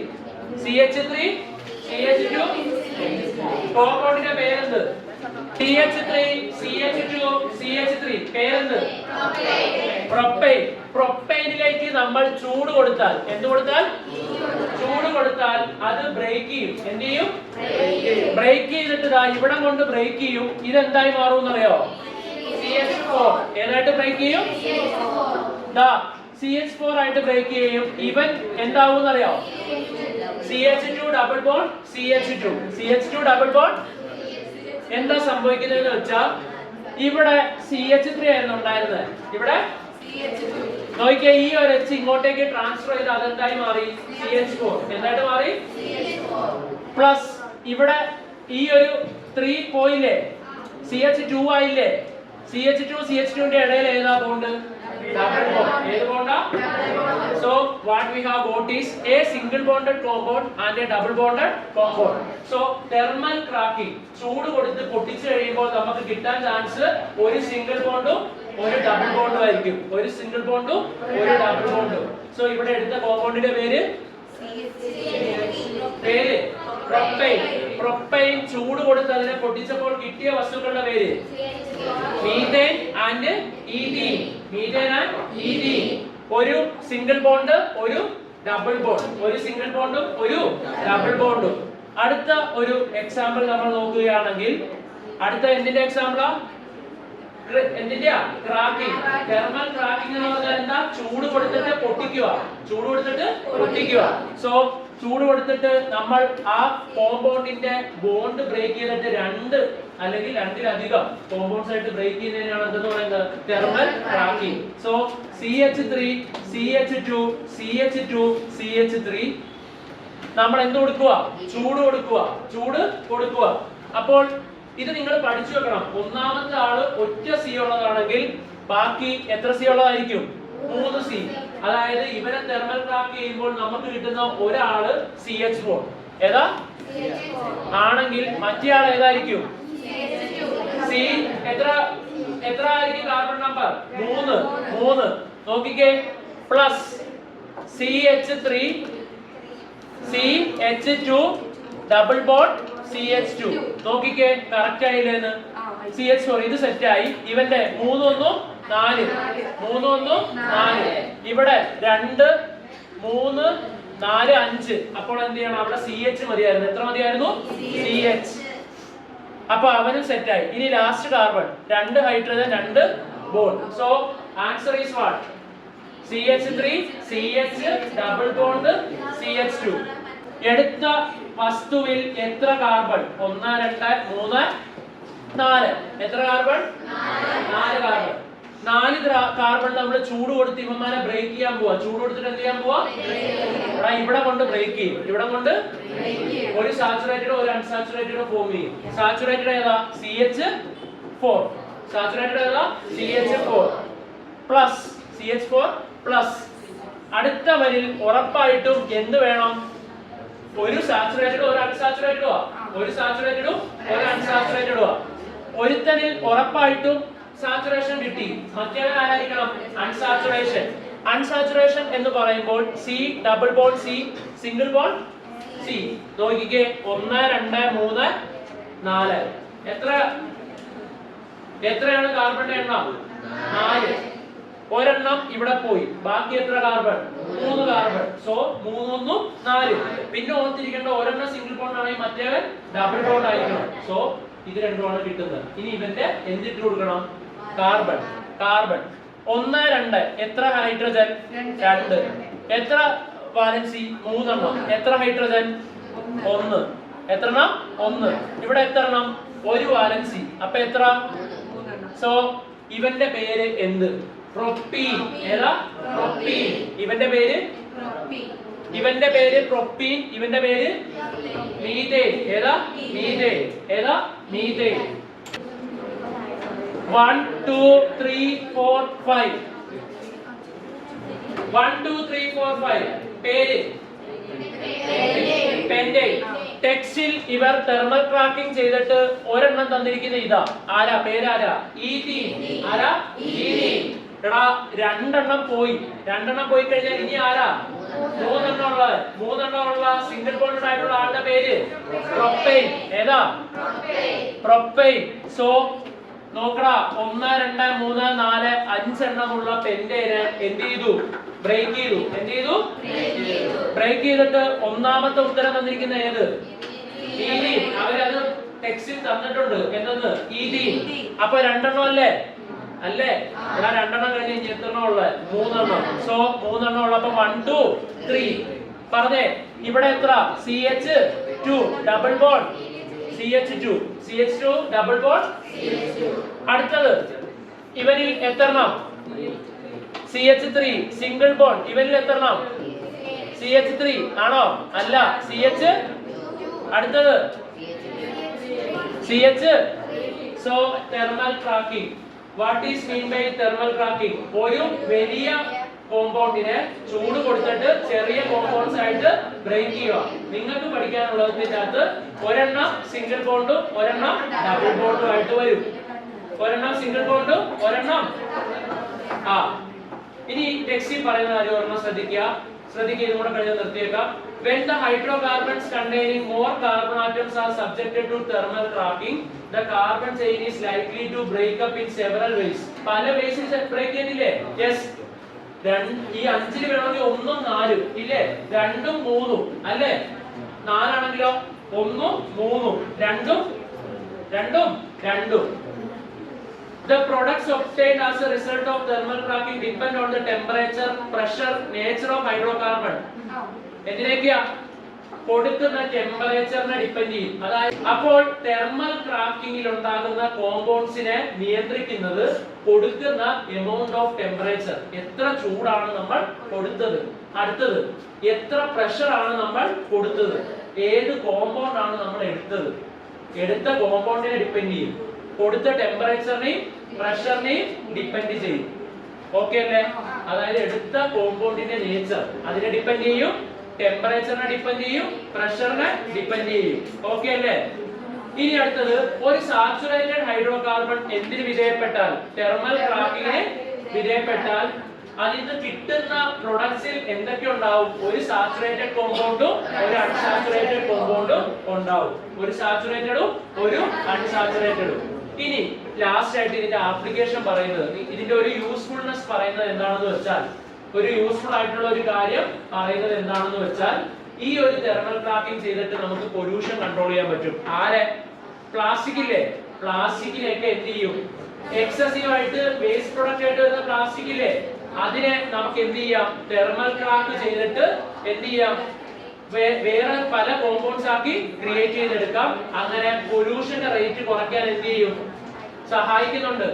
CH3, CH2. കോമ്പൗണ്ടിന്റെ പേരെന്ത്? CH3, CH2, CH3. പേരെന്ത്? പ്രൊപ്പൈൻ. പ്രൊപ്പൈനിലേക്ക് നമ്മൾ ചൂട് കൊടുത്താൽ, എന്ത് കൊടുത്താൽ? ചൂട് കൊടുത്താൽ അത് ബ്രേക്ക് ചെയ്യും. എന്ത് ചെയ്യും? ബ്രേക്ക് ചെയ്തിട്ട് ഇവിടെ കൊണ്ട് ബ്രേക്ക് ചെയ്യും. ഇതെന്തായി മാറും എന്നറിയോ? CH4. ഏതായിട്ട് ബ്രേക്ക് ചെയ്യും? CH4 ആയിട്ട് ബ്രേക്ക് ചെയ്യും. ഇവൻ എന്താവും എന്നറിയോ? CH2 double bond CH2. CH2 double bond. എന്താ സംഭവിക്കുന്നതെന്ന് വെച്ചാൽ ഇവിടെ CH3 ആയിരുന്നു ഉണ്ടായിരുന്നത്. ഇവിടെ നോക്കിയാ ഈ ഒരു H ഇങ്ങോട്ടേക്ക് ട്രാൻസ്ഫർ ചെയ്ത് അതെന്തായി മാറി? CH4. എന്തായിട്ട് മാറി? പ്ലസ് ഇവിടെ ഈ ഒരു 3 പോയില്ലേ? CH2 ആയില്ലേ? CH2 CH2ന്റെ ഇടയിൽ ഏതാ ബോണ്ട്? Double bond. ഏത് bonda? So what we have got is a single bonded compound and a double bonded compound. So thermal cracking, ചൂട് കൊടുത്ത് പൊട്ടിച്ചു കഴിയുമ്പോൾ നമുക്ക് കിട്ടാൻ ചാൻസ് ഒരു സിംഗിൾ ബോണ്ടും ഒരു ഡബിൾ ബോണ്ടും ആയിരിക്കും. ഒരു സിംഗിൾ ബോണ്ടും ഒരു ഡബിൾ ബോണ്ടും. സോ ഇവിടെ എടുത്ത കോമ്പൗണ്ടിന്റെ പേര് പ്രൊപ്പൈൻ. പ്രൊപ്പൈൻ ചൂട് കൊടുത്ത് അതിനെ പൊട്ടിച്ചപ്പോൾ കിട്ടിയ വസ്തുക്കളുടെ പേര് methane and ethene. Methane and ethene. ഒരു സിംഗിൾ ബോണ്ട്, ഒരു ഡബിൾ ബോണ്ട്. ഒരു സിംഗിൾ ബോണ്ടും ഒരു ഡബിൾ ബോണ്ടും. അടുത്ത ഒരു എക്സാമ്പിൾ നമ്മൾ നോക്കുകയാണെങ്കിൽ, അടുത്ത എന്തിന്റെ എക്സാമ്പിളാ? എന്തിന്റെയാ? ക്രാക്കിംഗ്. തെർമൽ ക്രാക്കിംഗ് എന്ന് പറഞ്ഞാൽ എന്താ? ചൂട് കൊടുത്തിട്ട് പൊട്ടിക്കുക. ചൂട് കൊടുത്തിട്ട് പൊട്ടിക്കുക. സോ ചൂട് കൊടുത്തിട്ട് നമ്മൾ ആ കോമ്പൗണ്ടിന്റെ ബോണ്ട് ബ്രേക്ക് ചെയ്തിട്ട് രണ്ട് അല്ലെങ്കിൽ രണ്ടിലധികം കോമ്പൗണ്ട്സ് ആയിട്ട് ബ്രേക്ക് ചെയ്യുന്നതിനാണ് എന്തെന്ന് പറയുന്നത്? Thermal cracking. So CH3, CH2, CH2, CH3 നമ്മൾ എന്ത് കൊടുക്കുക? ചൂട് കൊടുക്കുക. ചൂട് കൊടുക്കുക. അപ്പോൾ ഇത് നിങ്ങൾ പഠിച്ചു വെക്കണം. ഒന്നാമത്തെ ആള് ഒറ്റ C ഉള്ളതാണെങ്കിൽ ബാക്കി എത്ര C ഉള്ളതായിരിക്കും? 3 C. അതായത് ഇവരെ തെർമൽ ക്രാക്ക് ചെയ്യുമ്പോൾ നമുക്ക് കിട്ടുന്ന ഒരാള് CH4 ഏതാ ആണെങ്കിൽ മറ്റേ ആൾ ഏതായിരിക്കും സി എത്ര ആയിരിക്കും കാർബൺ നമ്പർ 3 നോക്കിക്കേ plus CH3 CH2 double bond CH2 നോക്കിക്കേ കറക്റ്റ് ആയില്ലേന്ന് CH4 ഇത് സെറ്റ് ആയി ഇവന്റെ 3 1 4 ഇവിടെ 2 3 4 5 അപ്പോൾ എന്ത് ചെയ്യണം അവിടെ CH മതിയായിരുന്നു എത്ര മതിയായിരുന്നു CH അപ്പോൾ അവനും സെറ്റ് ആയി ഇനി last carbon 2 hydrogen 2 bond so answer is what CH3 CH double bond CH2 എടുത്ത വസ്തുവിൽ എത്ര കാർബൺ 1 2 3 4 എത്ര കാർബൺ 4 കാർബൺ 4 കാർബൺ നമ്മൾ ചൂട് കൊടുത്ത് ഇവന്മാരെ ബ്രേക്ക് ചെയ്യാൻ പോവാ ചൂട് കൊടുത്തിട്ട് എന്ത് ചെയ്യാൻ പോവാ ഇവിടെ കൊണ്ട് ബ്രേക്ക് ചെയ്യും ഇവിടെ കൊണ്ട് ഒരു സാച്ചുറേറ്റഡ് ഒരു അൺസാച്ചുറേറ്റഡ് ഫോം ചെയ്യും സാച്ചുറേറ്റഡ് ഏതാ CH4 സാച്ചുറേറ്റഡ് ഏതാ CH4 പ്ലസ് CH4 പ്ലസ് അടുത്ത വരിൽ ഉറപ്പായിട്ടും എന്ത് വേണം ഒരു സാച്ചുറേറ്റഡും ഒരു അൺസാച്ചുറേറ്റഡും ഒരു സാച്ചുറേറ്റഡും ഒരു അൺസാച്ചുറേറ്റഡും ഒരുത്തനിൽ ഉറപ്പായിട്ടും സാച്ചുറേഷൻ കിട്ടി മറ്റേവൻ ആരായിരിക്കണം അൺസാച്ചുറേഷൻ എന്ന് പറയുമ്പോൾ C double bond C single bond C നോക്കിക്കേ 1 2 3 4 എത്രയാണ് കാർബണിന്റെ എണ്ണം 4 ഒരെണ്ണം ഇവിടെ പോയി ബാക്കി എത്ര കാർബൺ 3 കാർബൺ സോ 3 1 4 പിന്നെ ഓർത്തിരിക്കേണ്ട ഒരെണ്ണം സിംഗിൾ ബോണ്ട് ആണെങ്കിൽ മറ്റേവൻ ഡബിൾ ബോണ്ട് ആയിരിക്കണം സോ ഇത് രണ്ടുമാണ് കിട്ടുന്നത് ഇനി ഇവന്റെ എന്തിട്ട് കൊടുക്കണം കാർബൺ 1 2 എത്ര ഹൈഡ്രജൻ 2 എത്ര വാലൻസി 3 എണ്ണം എത്ര ഹൈഡ്രജൻ 1 എത്ര എണ്ണം 1 ഇവിടെ എത്ര എണ്ണം ഒരു വാലൻസി അപ്പൊ എത്ര സോ ഇവന്റെ പേര് എന്ത് പ്രൊപ്പീൻ ഏതാ പ്രൊപ്പീൻ ഇവന്റെ പേര് പ്രൊപ്പീൻ ഇവന്റെ പേര് മീഥേൻ ഏതാ മീഥേൻ 1 2 3 4 5 1 2 3 4 5 പേര് പെന്റൈൻ ടെക്സ്റ്റിൽ ഇവർ തെർമൽ ക്രാക്കിംഗ് ചെയ്തിട്ട് ഒരെണ്ണം തന്നിരിക്കുന്ന ഇതാ ആരാ പേരാരാ ഈഥീൻ ആരാ ഈഥീൻ എടാ രണ്ടെണ്ണം പോയി കഴിഞ്ഞാൽ ഇനി ആരാ മൂന്നെണ്ണം ഉള്ള സിംഗിൾ ബോണ്ടഡ് ആയിട്ടുള്ള ആളുടെ പേര് പ്രൊപ്പൈൻ ഏതാ പ്രൊപ്പൈൻ സോ നോക്കടാ 1 2 3 4 5 എണ്ണമുള്ള പെന്റൈന് എന്ത് ചെയ്തു ബ്രേക്ക് ചെയ്തിട്ട് ഒന്നാമത്തെ ഉത്തരം തന്നിരിക്കുന്ന ഏത് ഈഥീൻ അവരത് ടെക്സ്റ്റിൽ തന്നിട്ടുണ്ട് എന്തെന്ന് ഈഥീൻ അപ്പൊ രണ്ടെണ്ണം അല്ലേ ഇവിടെ രണ്ടെണ്ണം കഴിഞ്ഞ് ഇനി എത്രണ്ണം ഉള്ളത് 3 എണ്ണം സോ 3 എണ്ണം ഉള്ളപ്പോ 1 2 3 പറഞ്ഞേ ഇവിടെ എത്ര CH2 double bond CH2 double bond അടുത്തത് ഇവരിൽ എത്രണ്ണം CH3 സിംഗിൾ ബോണ്ട് ഇവരിൽ എത്രണ്ണം CH3 ആണോ അല്ല CH അടുത്തത് CH so thermal cracking what is mean by thermal cracking ഒരു വലിയ കോമ്പൗണ്ടിനെ ചൂട് കൊടുത്തിട്ട് ചെറിയ കോമ്പൗണ്ട്സ് ആയിട്ട് ബ്രേക്ക് ചെയ്യുക നിങ്ങൾക്ക് പഠിക്കാനുള്ളതിനകത്ത് ഒരെണ്ണം സിംഗിൾ ബോണ്ടും ഒരെണ്ണം ഡബിൾ ബോണ്ടും ആയിട്ട് വരും ഒരെണ്ണം സിംഗിൾ ബോണ്ടും ഒരെണ്ണം ഇനി ടെക്സ്റ്റിൽ പറയുന്ന കാര്യം ഒരെണ്ണം ശ്രദ്ധിക്കുക ഇതും കൂടെ കഴിഞ്ഞ് നിർത്തിയേക്കാം when the hydrocarbons containing more carbon atoms are subjected to thermal cracking the carbon chain is likely to break up in several ways പല വേസിൽ ബ്രേക്ക് ചെയ്യുന്നില്ലേ യെസ് ഈ 5 ൽ വേണമെങ്കിൽ 1 ഉം 4 ഉം ഇല്ലേ 2 ഉം 3 ഉം അല്ലേ 4 ആണെങ്കിലോ 1 ഉം 3 ഉം 2 ഉം 2 ഉം The products obtained as a result of thermal cracking depend on the temperature, pressure, nature of hydrocarbon. എന്തിനൊക്കെയാ കൊടുക്കുന്ന ടെമ്പറേച്ചറിനെ ഡിപെൻഡ് ചെയ്യും അതായത് അപ്പോൾ തെർമൽ ക്രാക്കിംഗിൽ ഉണ്ടാകുന്ന കോമ്പൗണ്ട്സിനെ നിയന്ത്രിക്കുന്നത് കൊടുക്കുന്ന എമൗണ്ട് ഓഫ് ടെമ്പറേച്ചർ എത്ര ചൂടാണ് നമ്മൾ കൊടുത്തത് അടുത്തത് എത്ര പ്രഷർ ആണ് നമ്മൾ കൊടുത്തത് ഏത് കോമ്പൗണ്ട് ആണ് നമ്മൾ എടുത്ത കോമ്പൗണ്ടിനെ ഡിപെൻഡ് ചെയ്യും കൊടുത്ത ടെമ്പറേച്ചറിനെയും പ്രഷറിനെയും ഡിപെൻഡ് ചെയ്യും ഓക്കെ അല്ലേ? അതായത് എടുത്ത കോമ്പൗണ്ടിന്റെ നേച്ചർ അതിനെ ഡിപ്പെൻഡ് ചെയ്യും, ടെമ്പറേച്ചറിനെ ഡിപ്പെൻഡ് ചെയ്യും, പ്രഷറിനെ ഡിപ്പെൻഡ് ചെയ്യും. ഓക്കെ അല്ലേ? ഇനി അടുത്തത്, ഒരു സാച്ചുറേറ്റഡ് ഹൈഡ്രോകാർബൺ എന്തിന് വിധേയപ്പെട്ടാൽ, തെർമൽ ക്രാക്കിങ്ങിന് വിധേയപ്പെട്ടാൽ അതിൽ നിന്ന് കിട്ടുന്ന പ്രൊഡക്ട്സിൽ എന്തൊക്കെ ഉണ്ടാവും? ഒരു സാച്ചുറേറ്റഡ് കോമ്പൗണ്ടും ഒരു അൺസാച്ചുറേറ്റഡ് കോമ്പൗണ്ടും ഉണ്ടാവും. ഒരു സാച്ചുറേറ്റഡും ഒരു അൺസാച്ചുറേറ്റഡും. ഇനി ലാസ്റ്റ് ആയിട്ട് ഇതിന്റെ ആപ്ലിക്കേഷൻ പറയുന്നത്, ഇതിന്റെ ഒരു യൂസ്ഫുൾനെസ് പറയുന്നത് എന്താണെന്ന് വെച്ചാൽ, ഒരു യൂസ്ഫുൾ ആയിട്ടുള്ള ഒരു കാര്യം പറയുന്നത് എന്താണെന്ന് വെച്ചാൽ, ഈ ഒരു തെർമൽ ക്രാക്കിംഗ് ചെയ്തിട്ട് നമുക്ക് പൊല്യൂഷൻ കൺട്രോൾ ചെയ്യാൻ പറ്റും. ആരെ? പ്ലാസ്റ്റിക് ഇല്ലേ? പ്ലാസ്റ്റിക്കിനെയൊക്കെ എന്ത് ചെയ്യും? എക്സസീവ് ആയിട്ട് വേസ്റ്റ് പ്രൊഡക്റ്റ് ആയിട്ട് വരുന്ന പ്ലാസ്റ്റിക് ഇല്ലേ, അതിനെ നമുക്ക് എന്ത് ചെയ്യാം? തെർമൽ ക്രാക്ക് ചെയ്തിട്ട് എന്ത് ചെയ്യാം? വേറെ പല കോമ്പൗണ്ട്സ് ആക്കി ക്രിയേറ്റ് ചെയ്തെടുക്കാം. അങ്ങനെ പൊല്യൂഷന്റെ റേറ്റ് കുറയ്ക്കാൻ എന്ത് ചെയ്യും? സഹായിക്കുന്നുണ്ട്.